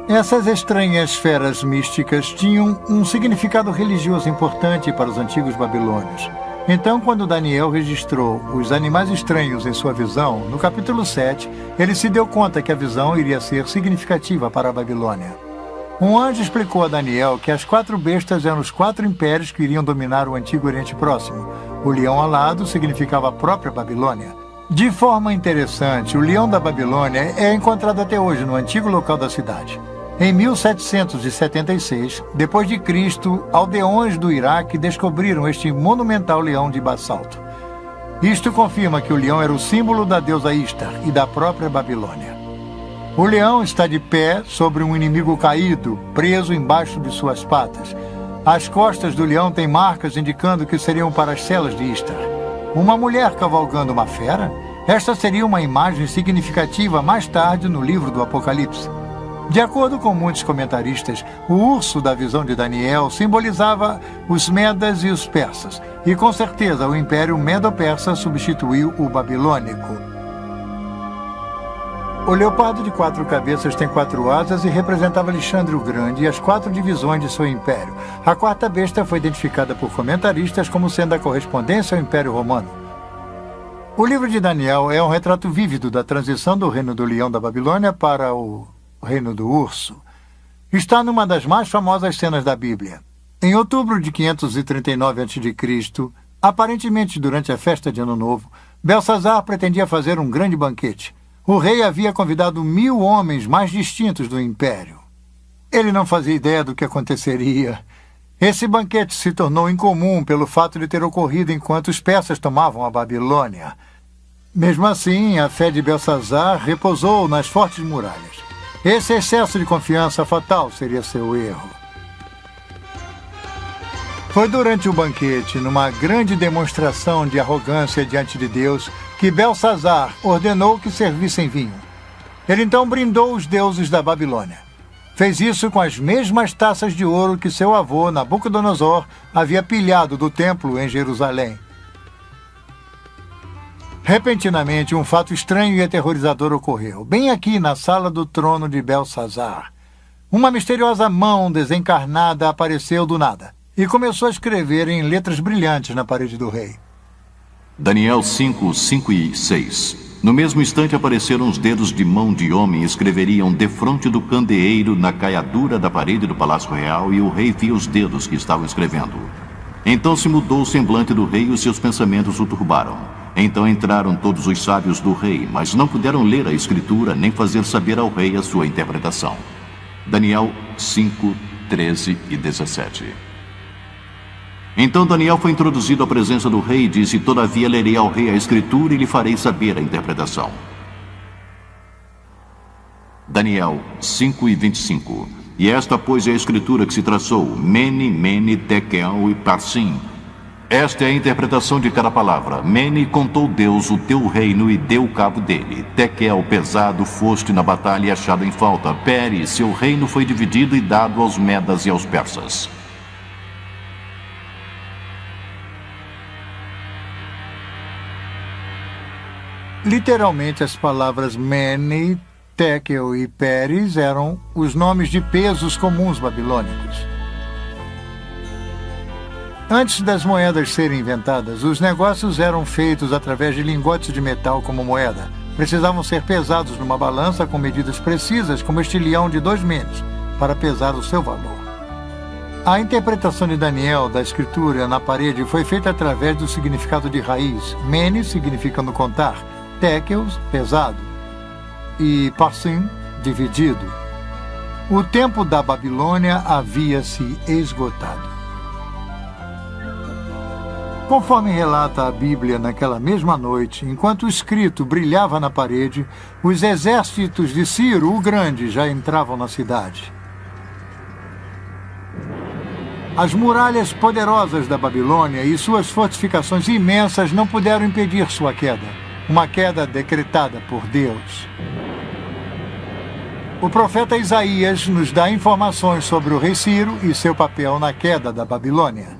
[SPEAKER 1] Essas estranhas feras místicas tinham um significado religioso importante para os antigos babilônios. Então, quando Daniel registrou os animais estranhos em sua visão, no capítulo 7, ele se deu conta que a visão iria ser significativa para a Babilônia. Um anjo explicou a Daniel que as 4 bestas eram os 4 impérios que iriam dominar o Antigo Oriente Próximo. O leão alado significava a própria Babilônia. De forma interessante, o leão da Babilônia é encontrado até hoje no antigo local da cidade. Em 1776, depois de Cristo, aldeões do Iraque descobriram este monumental leão de basalto. Isto confirma que o leão era o símbolo da deusa Istar e da própria Babilônia. O leão está de pé sobre um inimigo caído, preso embaixo de suas patas. As costas do leão têm marcas indicando que seriam para as celas de Istar. Uma mulher cavalgando uma fera? Esta seria uma imagem significativa mais tarde no livro do Apocalipse. De acordo com muitos comentaristas, o urso da visão de Daniel simbolizava os medas e os persas, e com certeza o Império Medo-Persa substituiu o babilônico. O leopardo de 4 cabeças tem 4 asas e representava Alexandre o Grande e as 4 divisões de seu império. A 4ª besta foi identificada por comentaristas como sendo a correspondência ao Império Romano. O livro de Daniel é um retrato vívido da transição do reino do leão da Babilônia para o reino do urso. Está numa das mais famosas cenas da Bíblia. Em outubro de 539 a.C., aparentemente durante a festa de Ano Novo, Belsazar pretendia fazer um grande banquete. O rei havia convidado 1000 homens mais distintos do império. Ele não fazia ideia do que aconteceria. Esse banquete se tornou incomum pelo fato de ter ocorrido enquanto os persas tomavam a Babilônia. Mesmo assim, a fé de Belsazar repousou nas fortes muralhas. Esse excesso de confiança fatal seria seu erro. Foi durante o banquete, numa grande demonstração de arrogância diante de Deus, que Belsazar ordenou que servissem vinho. Ele então brindou os deuses da Babilônia. Fez isso com as mesmas taças de ouro que seu avô, Nabucodonosor, havia pilhado do templo em Jerusalém. Repentinamente, um fato estranho e aterrorizador ocorreu, bem aqui na sala do trono de Belsazar. Uma misteriosa mão desencarnada apareceu do nada e começou a escrever em letras brilhantes na parede do rei.
[SPEAKER 2] Daniel 5, 5 e 6. No mesmo instante apareceram os dedos de mão de homem e escreveriam defronte do candeeiro na caiadura da parede do palácio real, e o rei via os dedos que estavam escrevendo. Então se mudou o semblante do rei e os seus pensamentos o turbaram. Então entraram todos os sábios do rei, mas não puderam ler a escritura nem fazer saber ao rei a sua interpretação. Daniel 5, 13 e 17. Então Daniel foi introduzido à presença do rei e disse: todavia lerei ao rei a escritura e lhe farei saber a interpretação. Daniel 5 e 25. E esta, pois, é a escritura que se traçou: Mene, Mene, Tekel e Parsim. Esta é a interpretação de cada palavra. Mene, contou Deus o teu reino e deu cabo dele. Tekel, pesado, foste na batalha e achado em falta. Pere, seu reino foi dividido e dado aos medas e aos persas.
[SPEAKER 1] Literalmente, as palavras Mene, Tekel e Peres eram os nomes de pesos comuns babilônicos. Antes das moedas serem inventadas, os negócios eram feitos através de lingotes de metal como moeda. Precisavam ser pesados numa balança com medidas precisas, como este leão de 2 menes, para pesar o seu valor. A interpretação de Daniel da escritura na parede foi feita através do significado de raiz. Mene, significando contar, Tekel, pesado, e Parsim, dividido. O tempo da Babilônia havia se esgotado. Conforme relata a Bíblia, naquela mesma noite, enquanto o escrito brilhava na parede, os exércitos de Ciro o Grande já entravam na cidade. As muralhas poderosas da Babilônia e suas fortificações imensas não puderam impedir sua queda, uma queda decretada por Deus. O profeta Isaías nos dá informações sobre o rei Ciro e seu papel na queda da Babilônia.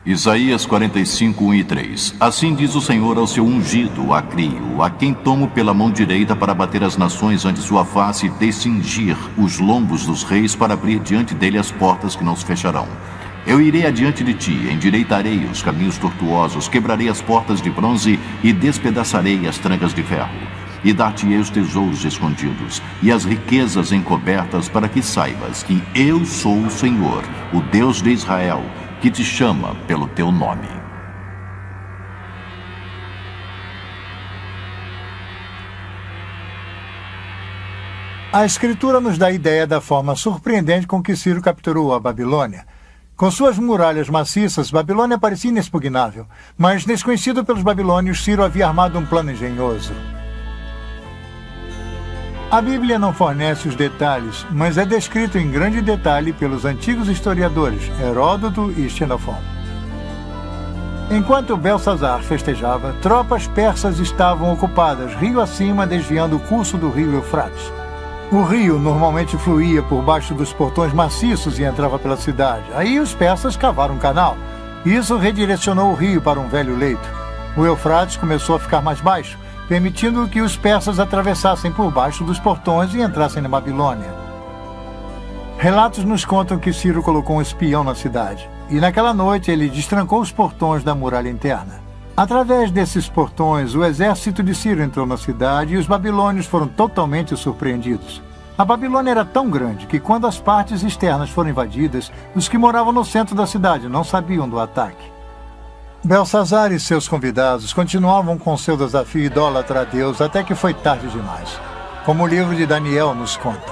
[SPEAKER 2] Isaías 45, 1 e 3. Assim diz o Senhor ao seu ungido, a Crio, a quem tomo pela mão direita para bater as nações ante sua face e descingir os lombos dos reis para abrir diante dele as portas que não se fecharão. Eu irei adiante de ti, endireitarei os caminhos tortuosos, quebrarei as portas de bronze e despedaçarei as trancas de ferro. E dar-te-ei os tesouros escondidos e as riquezas encobertas para que saibas que eu sou o Senhor, o Deus de Israel, que te chama pelo teu nome.
[SPEAKER 1] A Escritura nos dá a ideia da forma surpreendente com que Ciro capturou a Babilônia. Com suas muralhas maciças, Babilônia parecia inexpugnável, mas desconhecido pelos babilônios, Ciro havia armado um plano engenhoso. A Bíblia não fornece os detalhes, mas é descrito em grande detalhe pelos antigos historiadores Heródoto e Xenofon. Enquanto Belsazar festejava, tropas persas estavam ocupadas rio acima, desviando o curso do rio Eufrates. O rio normalmente fluía por baixo dos portões maciços e entrava pela cidade. Aí os persas cavaram um canal. Isso redirecionou o rio para um velho leito. O Eufrates começou a ficar mais baixo, permitindo que os persas atravessassem por baixo dos portões e entrassem na Babilônia. Relatos nos contam que Ciro colocou um espião na cidade, e naquela noite ele destrancou os portões da muralha interna. Através desses portões, o exército de Ciro entrou na cidade e os babilônios foram totalmente surpreendidos. A Babilônia era tão grande que, quando as partes externas foram invadidas, os que moravam no centro da cidade não sabiam do ataque. Belsazar e seus convidados continuavam com seu desafio idólatra a Deus até que foi tarde demais, como o livro de Daniel nos conta.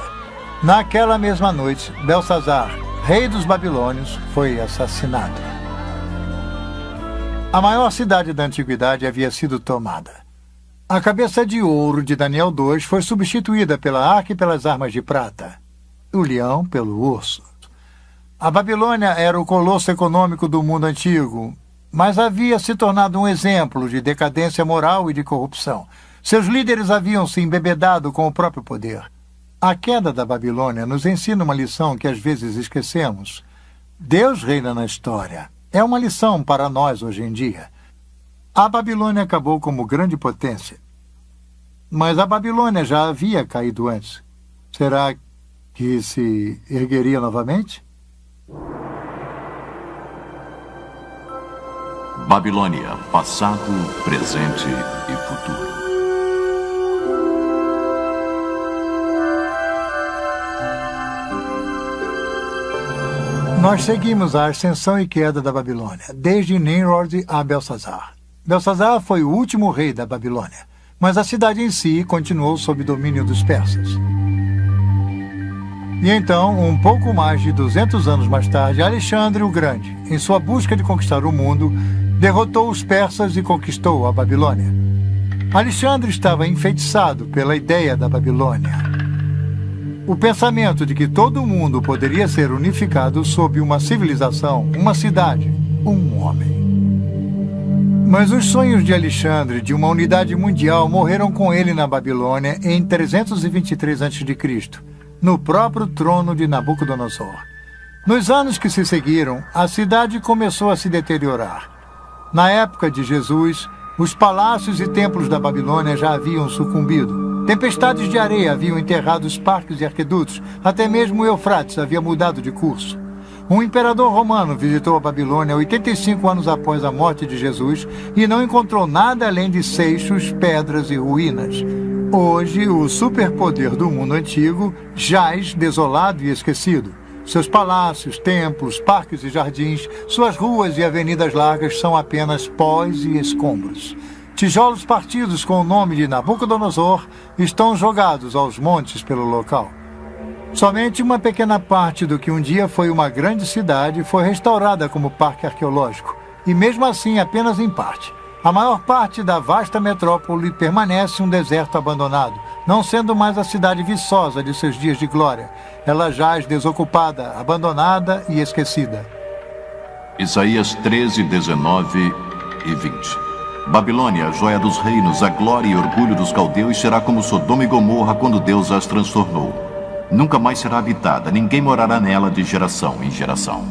[SPEAKER 1] Naquela mesma noite, Belsazar, rei dos babilônios, foi assassinado. A maior cidade da antiguidade havia sido tomada. A cabeça de ouro de Daniel 2 foi substituída pela arca e pelas armas de prata, o leão pelo urso. A Babilônia era o colosso econômico do mundo antigo, mas havia se tornado um exemplo de decadência moral e de corrupção. Seus líderes haviam se embebedado com o próprio poder. A queda da Babilônia nos ensina uma lição que às vezes esquecemos. Deus reina na história. É uma lição para nós hoje em dia. A Babilônia acabou como grande potência. Mas a Babilônia já havia caído antes. Será que se ergueria novamente?
[SPEAKER 2] Babilônia, passado, presente e futuro.
[SPEAKER 1] Nós seguimos a ascensão e queda da Babilônia, desde Nimrod a Belsazar. Belsazar foi o último rei da Babilônia, mas a cidade em si continuou sob domínio dos persas. E então, um pouco mais de 200 anos mais tarde, Alexandre o Grande, em sua busca de conquistar o mundo, derrotou os persas e conquistou a Babilônia. Alexandre estava enfeitiçado pela ideia da Babilônia. O pensamento de que todo o mundo poderia ser unificado sob uma civilização, uma cidade, um homem. Mas os sonhos de Alexandre de uma unidade mundial morreram com ele na Babilônia em 323 a.C., no próprio trono de Nabucodonosor. Nos anos que se seguiram, a cidade começou a se deteriorar. Na época de Jesus, os palácios e templos da Babilônia já haviam sucumbido. Tempestades de areia haviam enterrado os parques e aquedutos, até mesmo o Eufrates havia mudado de curso. Um imperador romano visitou a Babilônia 85 anos após a morte de Jesus e não encontrou nada além de seixos, pedras e ruínas. Hoje, o superpoder do mundo antigo jaz desolado e esquecido. Seus palácios, templos, parques e jardins, suas ruas e avenidas largas são apenas pós e escombros. Tijolos partidos com o nome de Nabucodonosor estão jogados aos montes pelo local. Somente uma pequena parte do que um dia foi uma grande cidade foi restaurada como parque arqueológico, e mesmo assim apenas em parte. A maior parte da vasta metrópole permanece um deserto abandonado, não sendo mais a cidade viçosa de seus dias de glória. Ela jaz desocupada, abandonada e esquecida.
[SPEAKER 2] Isaías 13, 19 e 20. Babilônia, a joia dos reinos, a glória e orgulho dos caldeus, será como Sodoma e Gomorra quando Deus as transtornou. Nunca mais será habitada, ninguém morará nela de geração em geração.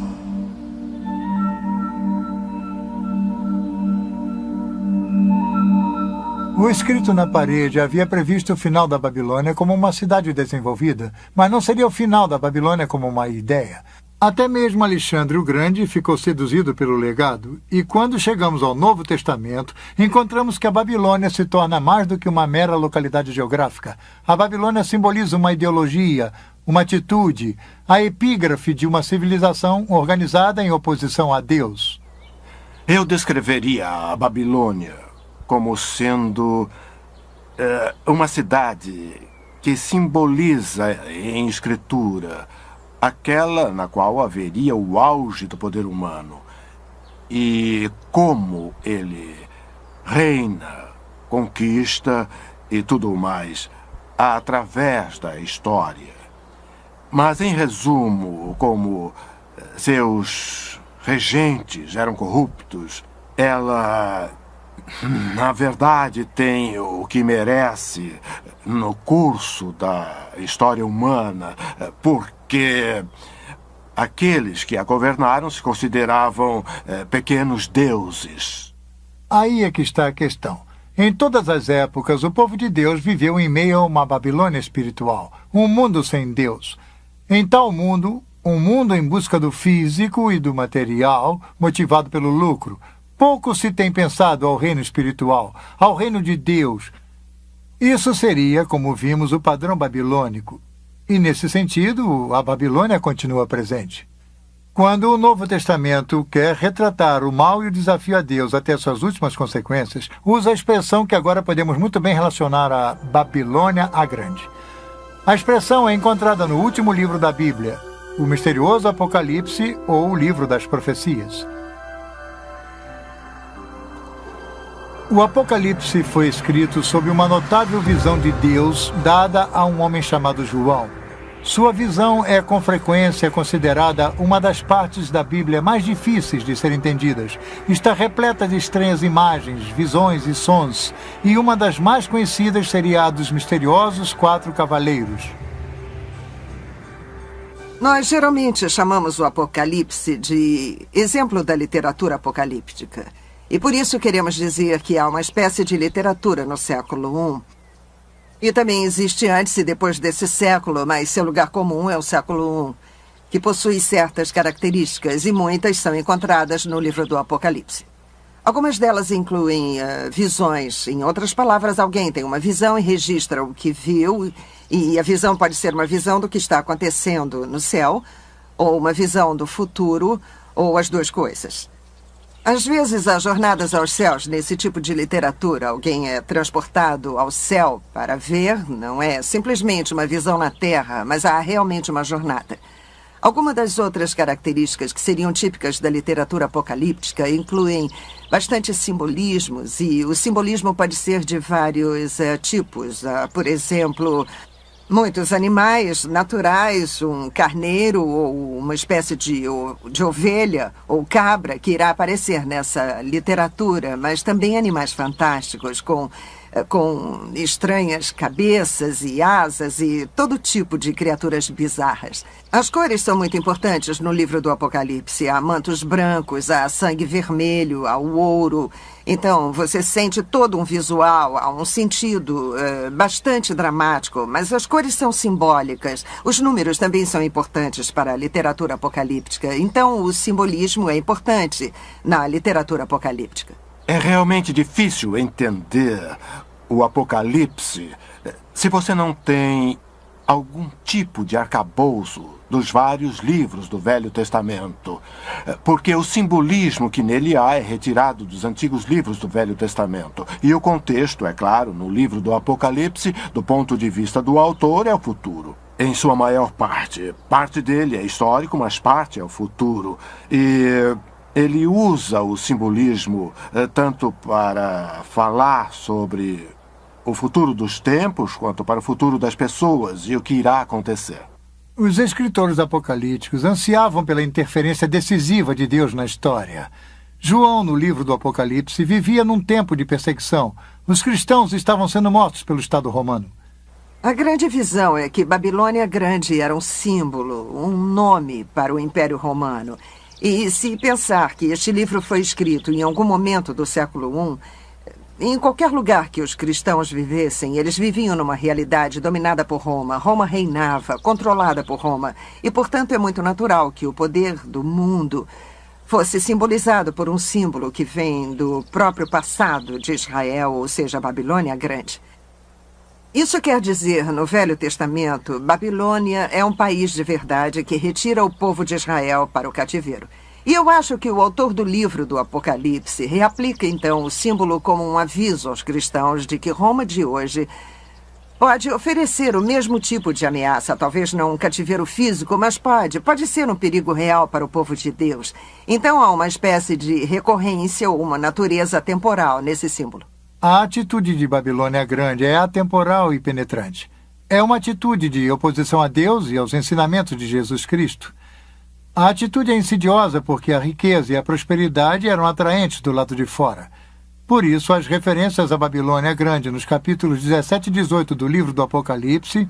[SPEAKER 1] O escrito na parede havia previsto o final da Babilônia como uma cidade desenvolvida, mas não seria o final da Babilônia como uma ideia. Até mesmo Alexandre o Grande ficou seduzido pelo legado, e quando chegamos ao Novo Testamento, encontramos que a Babilônia se torna mais do que uma mera localidade geográfica. A Babilônia simboliza uma ideologia, uma atitude, a epígrafe de uma civilização organizada em oposição a Deus.
[SPEAKER 3] Eu descreveria a Babilônia como sendo uma cidade que simboliza em escritura aquela na qual haveria o auge do poder humano e como ele reina, conquista e tudo mais através da história. Mas, em resumo, como seus regentes eram corruptos, ela, na verdade, tem o que merece no curso da história humana, porque aqueles que a governaram se consideravam pequenos deuses.
[SPEAKER 1] Aí é que está a questão. Em todas as épocas, o povo de Deus viveu em meio a uma Babilônia espiritual, um mundo sem Deus. Em tal mundo, um mundo em busca do físico e do material, motivado pelo lucro, pouco se tem pensado ao reino espiritual, ao reino de Deus. Isso seria, como vimos, o padrão babilônico. E, nesse sentido, a Babilônia continua presente. Quando o Novo Testamento quer retratar o mal e o desafio a Deus até suas últimas consequências, usa a expressão que agora podemos muito bem relacionar a Babilônia a Grande. A expressão é encontrada no último livro da Bíblia, o misterioso Apocalipse ou o livro das profecias. O Apocalipse foi escrito sob uma notável visão de Deus dada a um homem chamado João. Sua visão é com frequência considerada uma das partes da Bíblia mais difíceis de ser entendidas. Está repleta de estranhas imagens, visões e sons, e uma das mais conhecidas seria a dos misteriosos 4 cavaleiros.
[SPEAKER 5] Nós geralmente chamamos o Apocalipse de exemplo da literatura apocalíptica. E por isso queremos dizer que há uma espécie de literatura no século I. E também existe antes e depois desse século, mas seu lugar comum é o século I, que possui certas características e muitas são encontradas no livro do Apocalipse. Algumas delas incluem visões. Em outras palavras, alguém tem uma visão e registra o que viu, e a visão pode ser uma visão do que está acontecendo no céu, ou uma visão do futuro, ou as duas coisas. Às vezes, há jornadas aos céus nesse tipo de literatura. Alguém é transportado ao céu para ver, não é simplesmente uma visão na Terra, mas há realmente uma jornada. Algumas das outras características que seriam típicas da literatura apocalíptica incluem bastante simbolismos, e o simbolismo pode ser de vários tipos. Por exemplo, Muitos animais naturais, um carneiro ou uma espécie de ovelha ou cabra que irá aparecer nessa literatura, mas também animais fantásticos com estranhas cabeças e asas e todo tipo de criaturas bizarras. As cores são muito importantes no livro do Apocalipse. Há mantos brancos, há sangue vermelho, há o ouro. Então, você sente todo um visual, há um sentido bastante dramático, mas as cores são simbólicas. Os números também são importantes para a literatura apocalíptica. Então, o simbolismo é importante na literatura apocalíptica.
[SPEAKER 3] É realmente difícil entender o Apocalipse se você não tem algum tipo de arcabouço dos vários livros do Velho Testamento, porque o simbolismo que nele há é retirado dos antigos livros do Velho Testamento. E o contexto, é claro, no livro do Apocalipse, do ponto de vista do autor, é o futuro. Em sua maior parte. Parte dele é histórico, mas parte é o futuro. E ele usa o simbolismo tanto para falar sobre o futuro dos tempos, quanto para o futuro das pessoas e o que irá acontecer.
[SPEAKER 1] Os escritores apocalípticos ansiavam pela interferência decisiva de Deus na história. João, no livro do Apocalipse, vivia num tempo de perseguição. Os cristãos estavam sendo mortos pelo Estado romano.
[SPEAKER 5] A grande visão é que Babilônia Grande era um símbolo, um nome para o Império Romano. E se pensar que este livro foi escrito em algum momento do século I, em qualquer lugar que os cristãos vivessem, eles viviam numa realidade dominada por Roma. Roma reinava, controlada por Roma. E, portanto, é muito natural que o poder do mundo fosse simbolizado por um símbolo que vem do próprio passado de Israel, ou seja, a Babilônia Grande. Isso quer dizer, no Velho Testamento, Babilônia é um país de verdade que retira o povo de Israel para o cativeiro. E eu acho que o autor do livro do Apocalipse reaplica, então, o símbolo como um aviso aos cristãos de que Roma de hoje pode oferecer o mesmo tipo de ameaça, talvez não um cativeiro físico, mas pode ser um perigo real para o povo de Deus. Então há uma espécie de recorrência ou uma natureza temporal nesse símbolo.
[SPEAKER 1] A atitude de Babilônia Grande é atemporal e penetrante. É uma atitude de oposição a Deus e aos ensinamentos de Jesus Cristo. A atitude é insidiosa porque a riqueza e a prosperidade eram atraentes do lado de fora. Por isso, as referências à Babilônia Grande nos capítulos 17 e 18 do livro do Apocalipse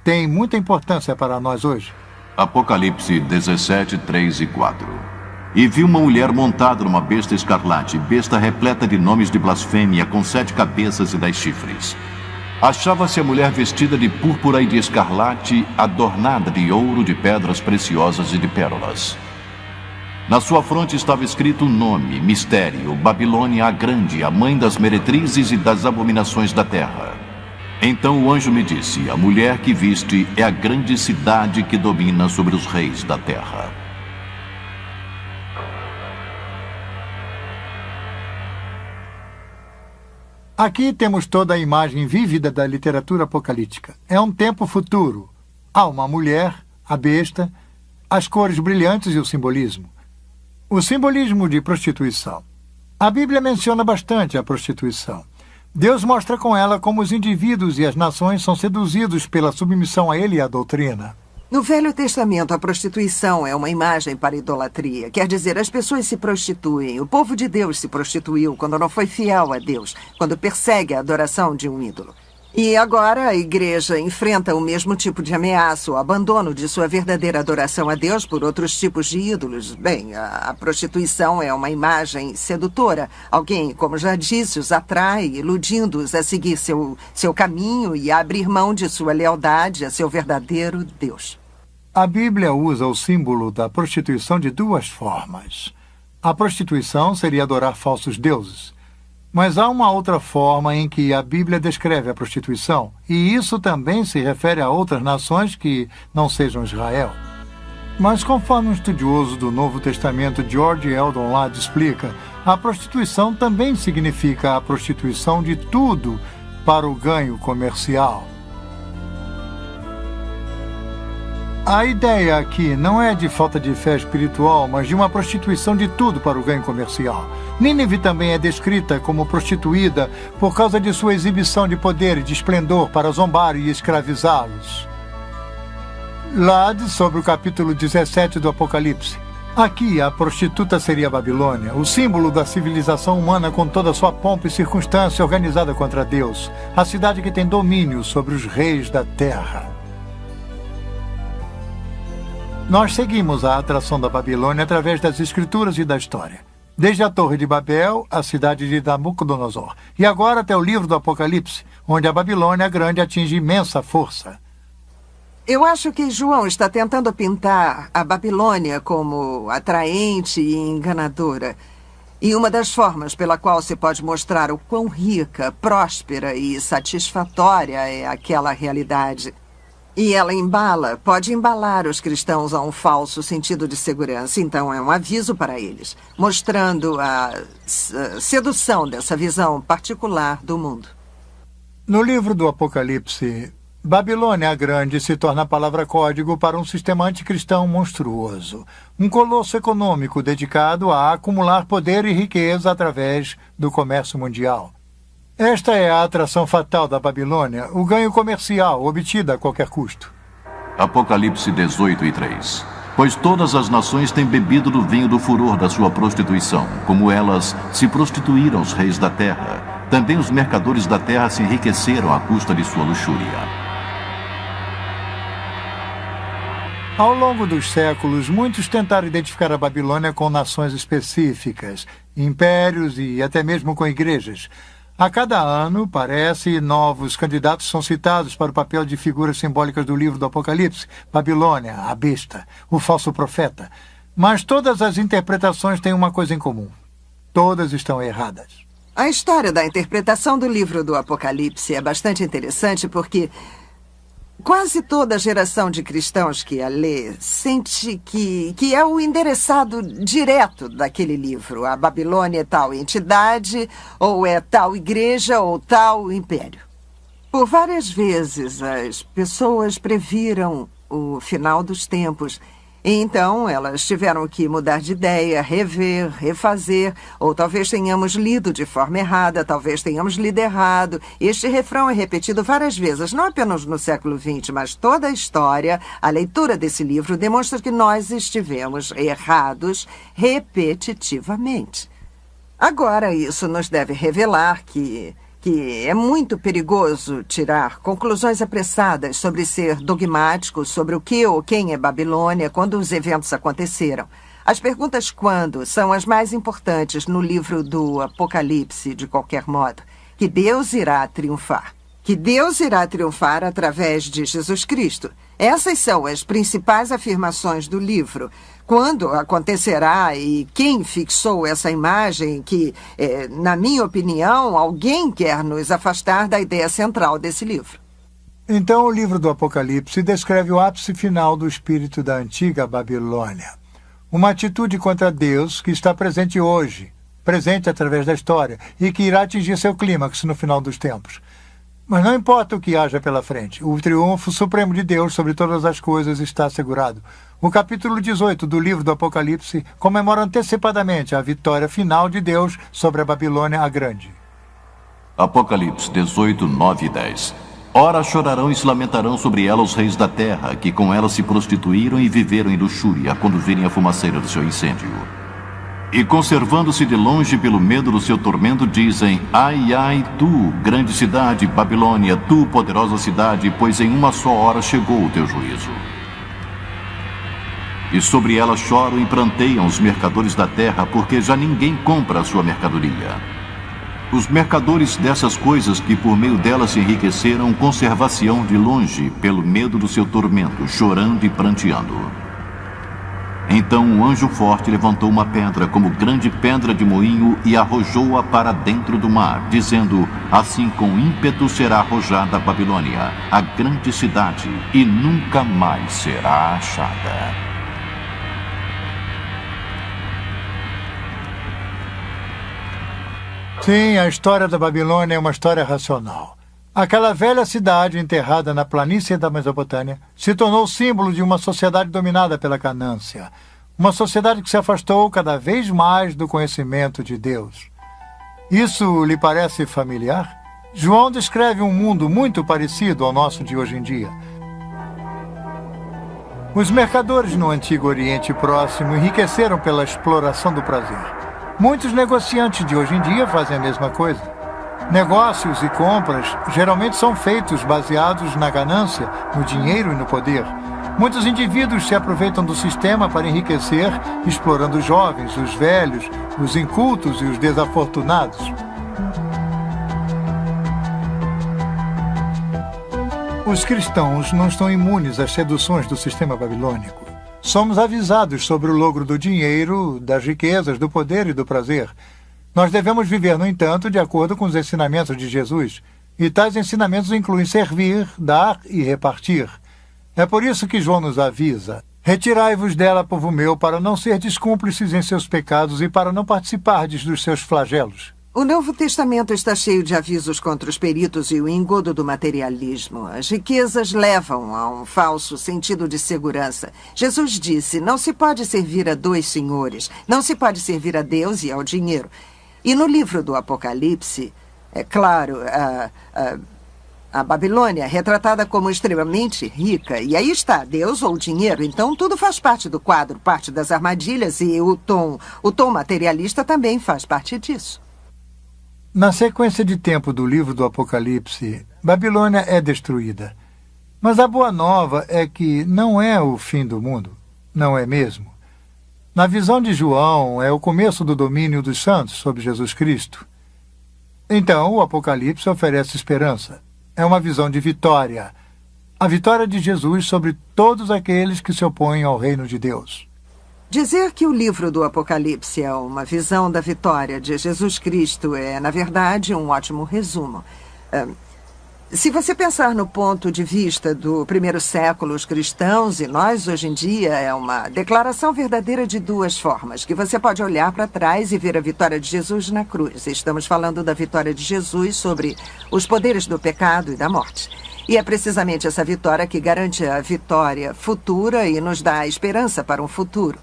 [SPEAKER 1] têm muita importância para nós hoje.
[SPEAKER 2] Apocalipse 17, 3 e 4. E vi uma mulher montada numa besta escarlate, besta repleta de nomes de blasfêmia, com 7 cabeças e 10 chifres. Achava-se a mulher vestida de púrpura e de escarlate, adornada de ouro, de pedras preciosas e de pérolas. Na sua fronte estava escrito um nome, mistério, Babilônia a Grande, a mãe das meretrizes e das abominações da terra. Então o anjo me disse, a mulher que viste é a grande cidade que domina sobre os reis da terra.
[SPEAKER 1] Aqui temos toda a imagem vívida da literatura apocalíptica. É um tempo futuro. Há uma mulher, a besta, as cores brilhantes e o simbolismo. O simbolismo de prostituição. A Bíblia menciona bastante a prostituição. Deus mostra com ela como os indivíduos e as nações são seduzidos pela submissão a ele e à doutrina.
[SPEAKER 5] No Velho Testamento, a prostituição é uma imagem para a idolatria. Quer dizer, as pessoas se prostituem. O povo de Deus se prostituiu quando não foi fiel a Deus, quando persegue a adoração de um ídolo. E agora a igreja enfrenta o mesmo tipo de ameaça, o abandono de sua verdadeira adoração a Deus por outros tipos de ídolos. Bem, a prostituição é uma imagem sedutora. Alguém, como já disse, os atrai, iludindo-os a seguir seu caminho e a abrir mão de sua lealdade a seu verdadeiro Deus.
[SPEAKER 1] A Bíblia usa o símbolo da prostituição de 2 formas. A prostituição seria adorar falsos deuses. Mas há uma outra forma em que a Bíblia descreve a prostituição, e isso também se refere a outras nações que não sejam Israel. Mas conforme um estudioso do Novo Testamento, George Eldon Ladd, explica, a prostituição também significa a prostituição de tudo para o ganho comercial. A ideia aqui não é de falta de fé espiritual, mas de uma prostituição de tudo para o ganho comercial. Nínive também é descrita como prostituída por causa de sua exibição de poder e de esplendor para zombar e escravizá-los. Lade sobre o capítulo 17 do Apocalipse. Aqui, a prostituta seria a Babilônia, o símbolo da civilização humana com toda a sua pompa e circunstância organizada contra Deus, a cidade que tem domínio sobre os reis da terra. Nós seguimos a atração da Babilônia através das escrituras e da história. Desde a Torre de Babel, a cidade de Nabucodonosor, e agora até o livro do Apocalipse, onde a Babilônia grande atinge imensa força.
[SPEAKER 5] Eu acho que João está tentando pintar a Babilônia como atraente e enganadora. E uma das formas pela qual se pode mostrar o quão rica, próspera e satisfatória é aquela realidade. E ela pode embalar os cristãos a um falso sentido de segurança. Então é um aviso para eles, mostrando a sedução dessa visão particular do mundo.
[SPEAKER 1] No livro do Apocalipse, Babilônia a Grande se torna a palavra código para um sistema anticristão monstruoso. Um colosso econômico dedicado a acumular poder e riqueza através do comércio mundial. Esta é a atração fatal da Babilônia, o ganho comercial obtido a qualquer custo.
[SPEAKER 2] Apocalipse 18:3. Pois todas as nações têm bebido do vinho do furor da sua prostituição, como elas se prostituíram os reis da terra. Também os mercadores da terra se enriqueceram à custa de sua luxúria.
[SPEAKER 1] Ao longo dos séculos, muitos tentaram identificar a Babilônia com nações específicas, impérios e até mesmo com igrejas. A cada ano, parece, novos candidatos são citados para o papel de figuras simbólicas do livro do Apocalipse, Babilônia, a besta, o falso profeta. Mas todas as interpretações têm uma coisa em comum. Todas estão erradas.
[SPEAKER 5] A história da interpretação do livro do Apocalipse é bastante interessante porque quase toda a geração de cristãos que a lê sente que é o endereçado direto daquele livro. A Babilônia é tal entidade, ou é tal igreja, ou tal império. Por várias vezes, as pessoas previram o final dos tempos. E então, elas tiveram que mudar de ideia, rever, refazer, ou talvez tenhamos lido de forma errada, talvez tenhamos lido errado. Este refrão é repetido várias vezes, não apenas no século XX, mas toda a história, a leitura desse livro demonstra que nós estivemos errados repetitivamente. Agora, isso nos deve revelar que é muito perigoso tirar conclusões apressadas sobre ser dogmático, sobre o que ou quem é Babilônia, quando os eventos aconteceram. As perguntas quando são as mais importantes no livro do Apocalipse, de qualquer modo. Que Deus irá triunfar. Que Deus irá triunfar através de Jesus Cristo. Essas são as principais afirmações do livro. Quando acontecerá e quem fixou essa imagem que, na minha opinião, alguém quer nos afastar da ideia central desse livro.
[SPEAKER 1] Então, o livro do Apocalipse descreve o ápice final do espírito da antiga Babilônia. Uma atitude contra Deus que está presente hoje, presente através da história, e que irá atingir seu clímax no final dos tempos. Mas não importa o que haja pela frente, o triunfo supremo de Deus sobre todas as coisas está assegurado. O capítulo 18 do livro do Apocalipse comemora antecipadamente a vitória final de Deus sobre a Babilônia a Grande.
[SPEAKER 2] Apocalipse 18, 9 e 10. Ora chorarão e se lamentarão sobre ela os reis da terra, que com ela se prostituíram e viveram em luxúria, quando virem a fumaceira do seu incêndio. E conservando-se de longe pelo medo do seu tormento, dizem: Ai, ai, tu, grande cidade, Babilônia, tu, poderosa cidade, pois em uma só hora chegou o teu juízo. E sobre ela choram e pranteiam os mercadores da terra, porque já ninguém compra a sua mercadoria. Os mercadores dessas coisas que por meio delas se enriqueceram, conservar-se-ão de longe, pelo medo do seu tormento, chorando e pranteando. Então um anjo forte levantou uma pedra como grande pedra de moinho e arrojou-a para dentro do mar, dizendo: assim com ímpeto será arrojada a Babilônia, a grande cidade, e nunca mais será achada.
[SPEAKER 1] Sim, a história da Babilônia é uma história racional. Aquela velha cidade enterrada na planície da Mesopotâmia se tornou símbolo de uma sociedade dominada pela ganância. Uma sociedade que se afastou cada vez mais do conhecimento de Deus. Isso lhe parece familiar? João descreve um mundo muito parecido ao nosso de hoje em dia. Os mercadores no Antigo Oriente Próximo enriqueceram pela exploração do prazer. Muitos negociantes de hoje em dia fazem a mesma coisa. Negócios e compras geralmente são feitos baseados na ganância, no dinheiro e no poder. Muitos indivíduos se aproveitam do sistema para enriquecer, explorando os jovens, os velhos, os incultos e os desafortunados. Os cristãos não estão imunes às seduções do sistema babilônico. Somos avisados sobre o logro do dinheiro, das riquezas, do poder e do prazer. Nós devemos viver, no entanto, de acordo com os ensinamentos de Jesus. E tais ensinamentos incluem servir, dar e repartir. É por isso que João nos avisa: retirai-vos dela, povo meu, para não serdes cúmplices em seus pecados e para não participardes dos seus flagelos.
[SPEAKER 5] O Novo Testamento está cheio de avisos contra os peritos e o engodo do materialismo. As riquezas levam a um falso sentido de segurança. Jesus disse: não se pode servir a dois senhores. Não se pode servir a Deus e ao dinheiro. E no livro do Apocalipse, é claro, a Babilônia é retratada como extremamente rica. E aí está, Deus ou dinheiro. Então tudo faz parte do quadro, parte das armadilhas, e o tom materialista também faz parte disso.
[SPEAKER 1] Na sequência de tempo do livro do Apocalipse, Babilônia é destruída. Mas a boa nova é que não é o fim do mundo. Não é mesmo. Na visão de João, é o começo do domínio dos santos sobre Jesus Cristo. Então, o Apocalipse oferece esperança. É uma visão de vitória. A vitória de Jesus sobre todos aqueles que se opõem ao reino de Deus.
[SPEAKER 5] Dizer que o livro do Apocalipse é uma visão da vitória de Jesus Cristo é, na verdade, um ótimo resumo. Se você pensar no ponto de vista do primeiro século, os cristãos e nós hoje em dia, é uma declaração verdadeira de duas formas, que você pode olhar para trás e ver a vitória de Jesus na cruz. Estamos falando da vitória de Jesus sobre os poderes do pecado e da morte. E é precisamente essa vitória que garante a vitória futura e nos dá a esperança para um futuro.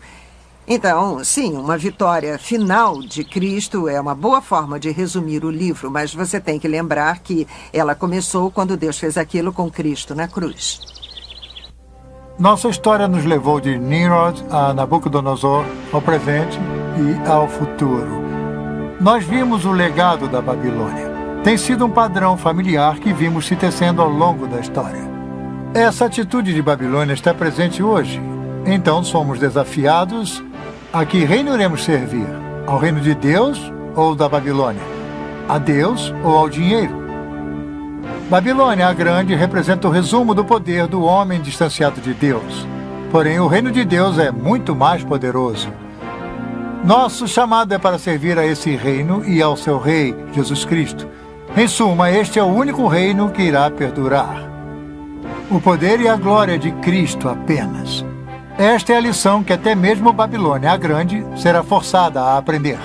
[SPEAKER 5] Então, sim, uma vitória final de Cristo é uma boa forma de resumir o livro, mas você tem que lembrar que ela começou quando Deus fez aquilo com Cristo na cruz.
[SPEAKER 1] Nossa história nos levou de Nimrod a Nabucodonosor, ao presente e ao futuro. Nós vimos o legado da Babilônia. Tem sido um padrão familiar que vimos se tecendo ao longo da história. Essa atitude de Babilônia está presente hoje. Então somos desafiados a que reino iremos servir? Ao reino de Deus ou da Babilônia? A Deus ou ao dinheiro? Babilônia, a grande, representa o resumo do poder do homem distanciado de Deus. Porém, o reino de Deus é muito mais poderoso. Nosso chamado é para servir a esse reino e ao seu rei, Jesus Cristo. Em suma, este é o único reino que irá perdurar. O poder e a glória de Cristo apenas. Esta é a lição que até mesmo Babilônia, a grande, será forçada a aprender.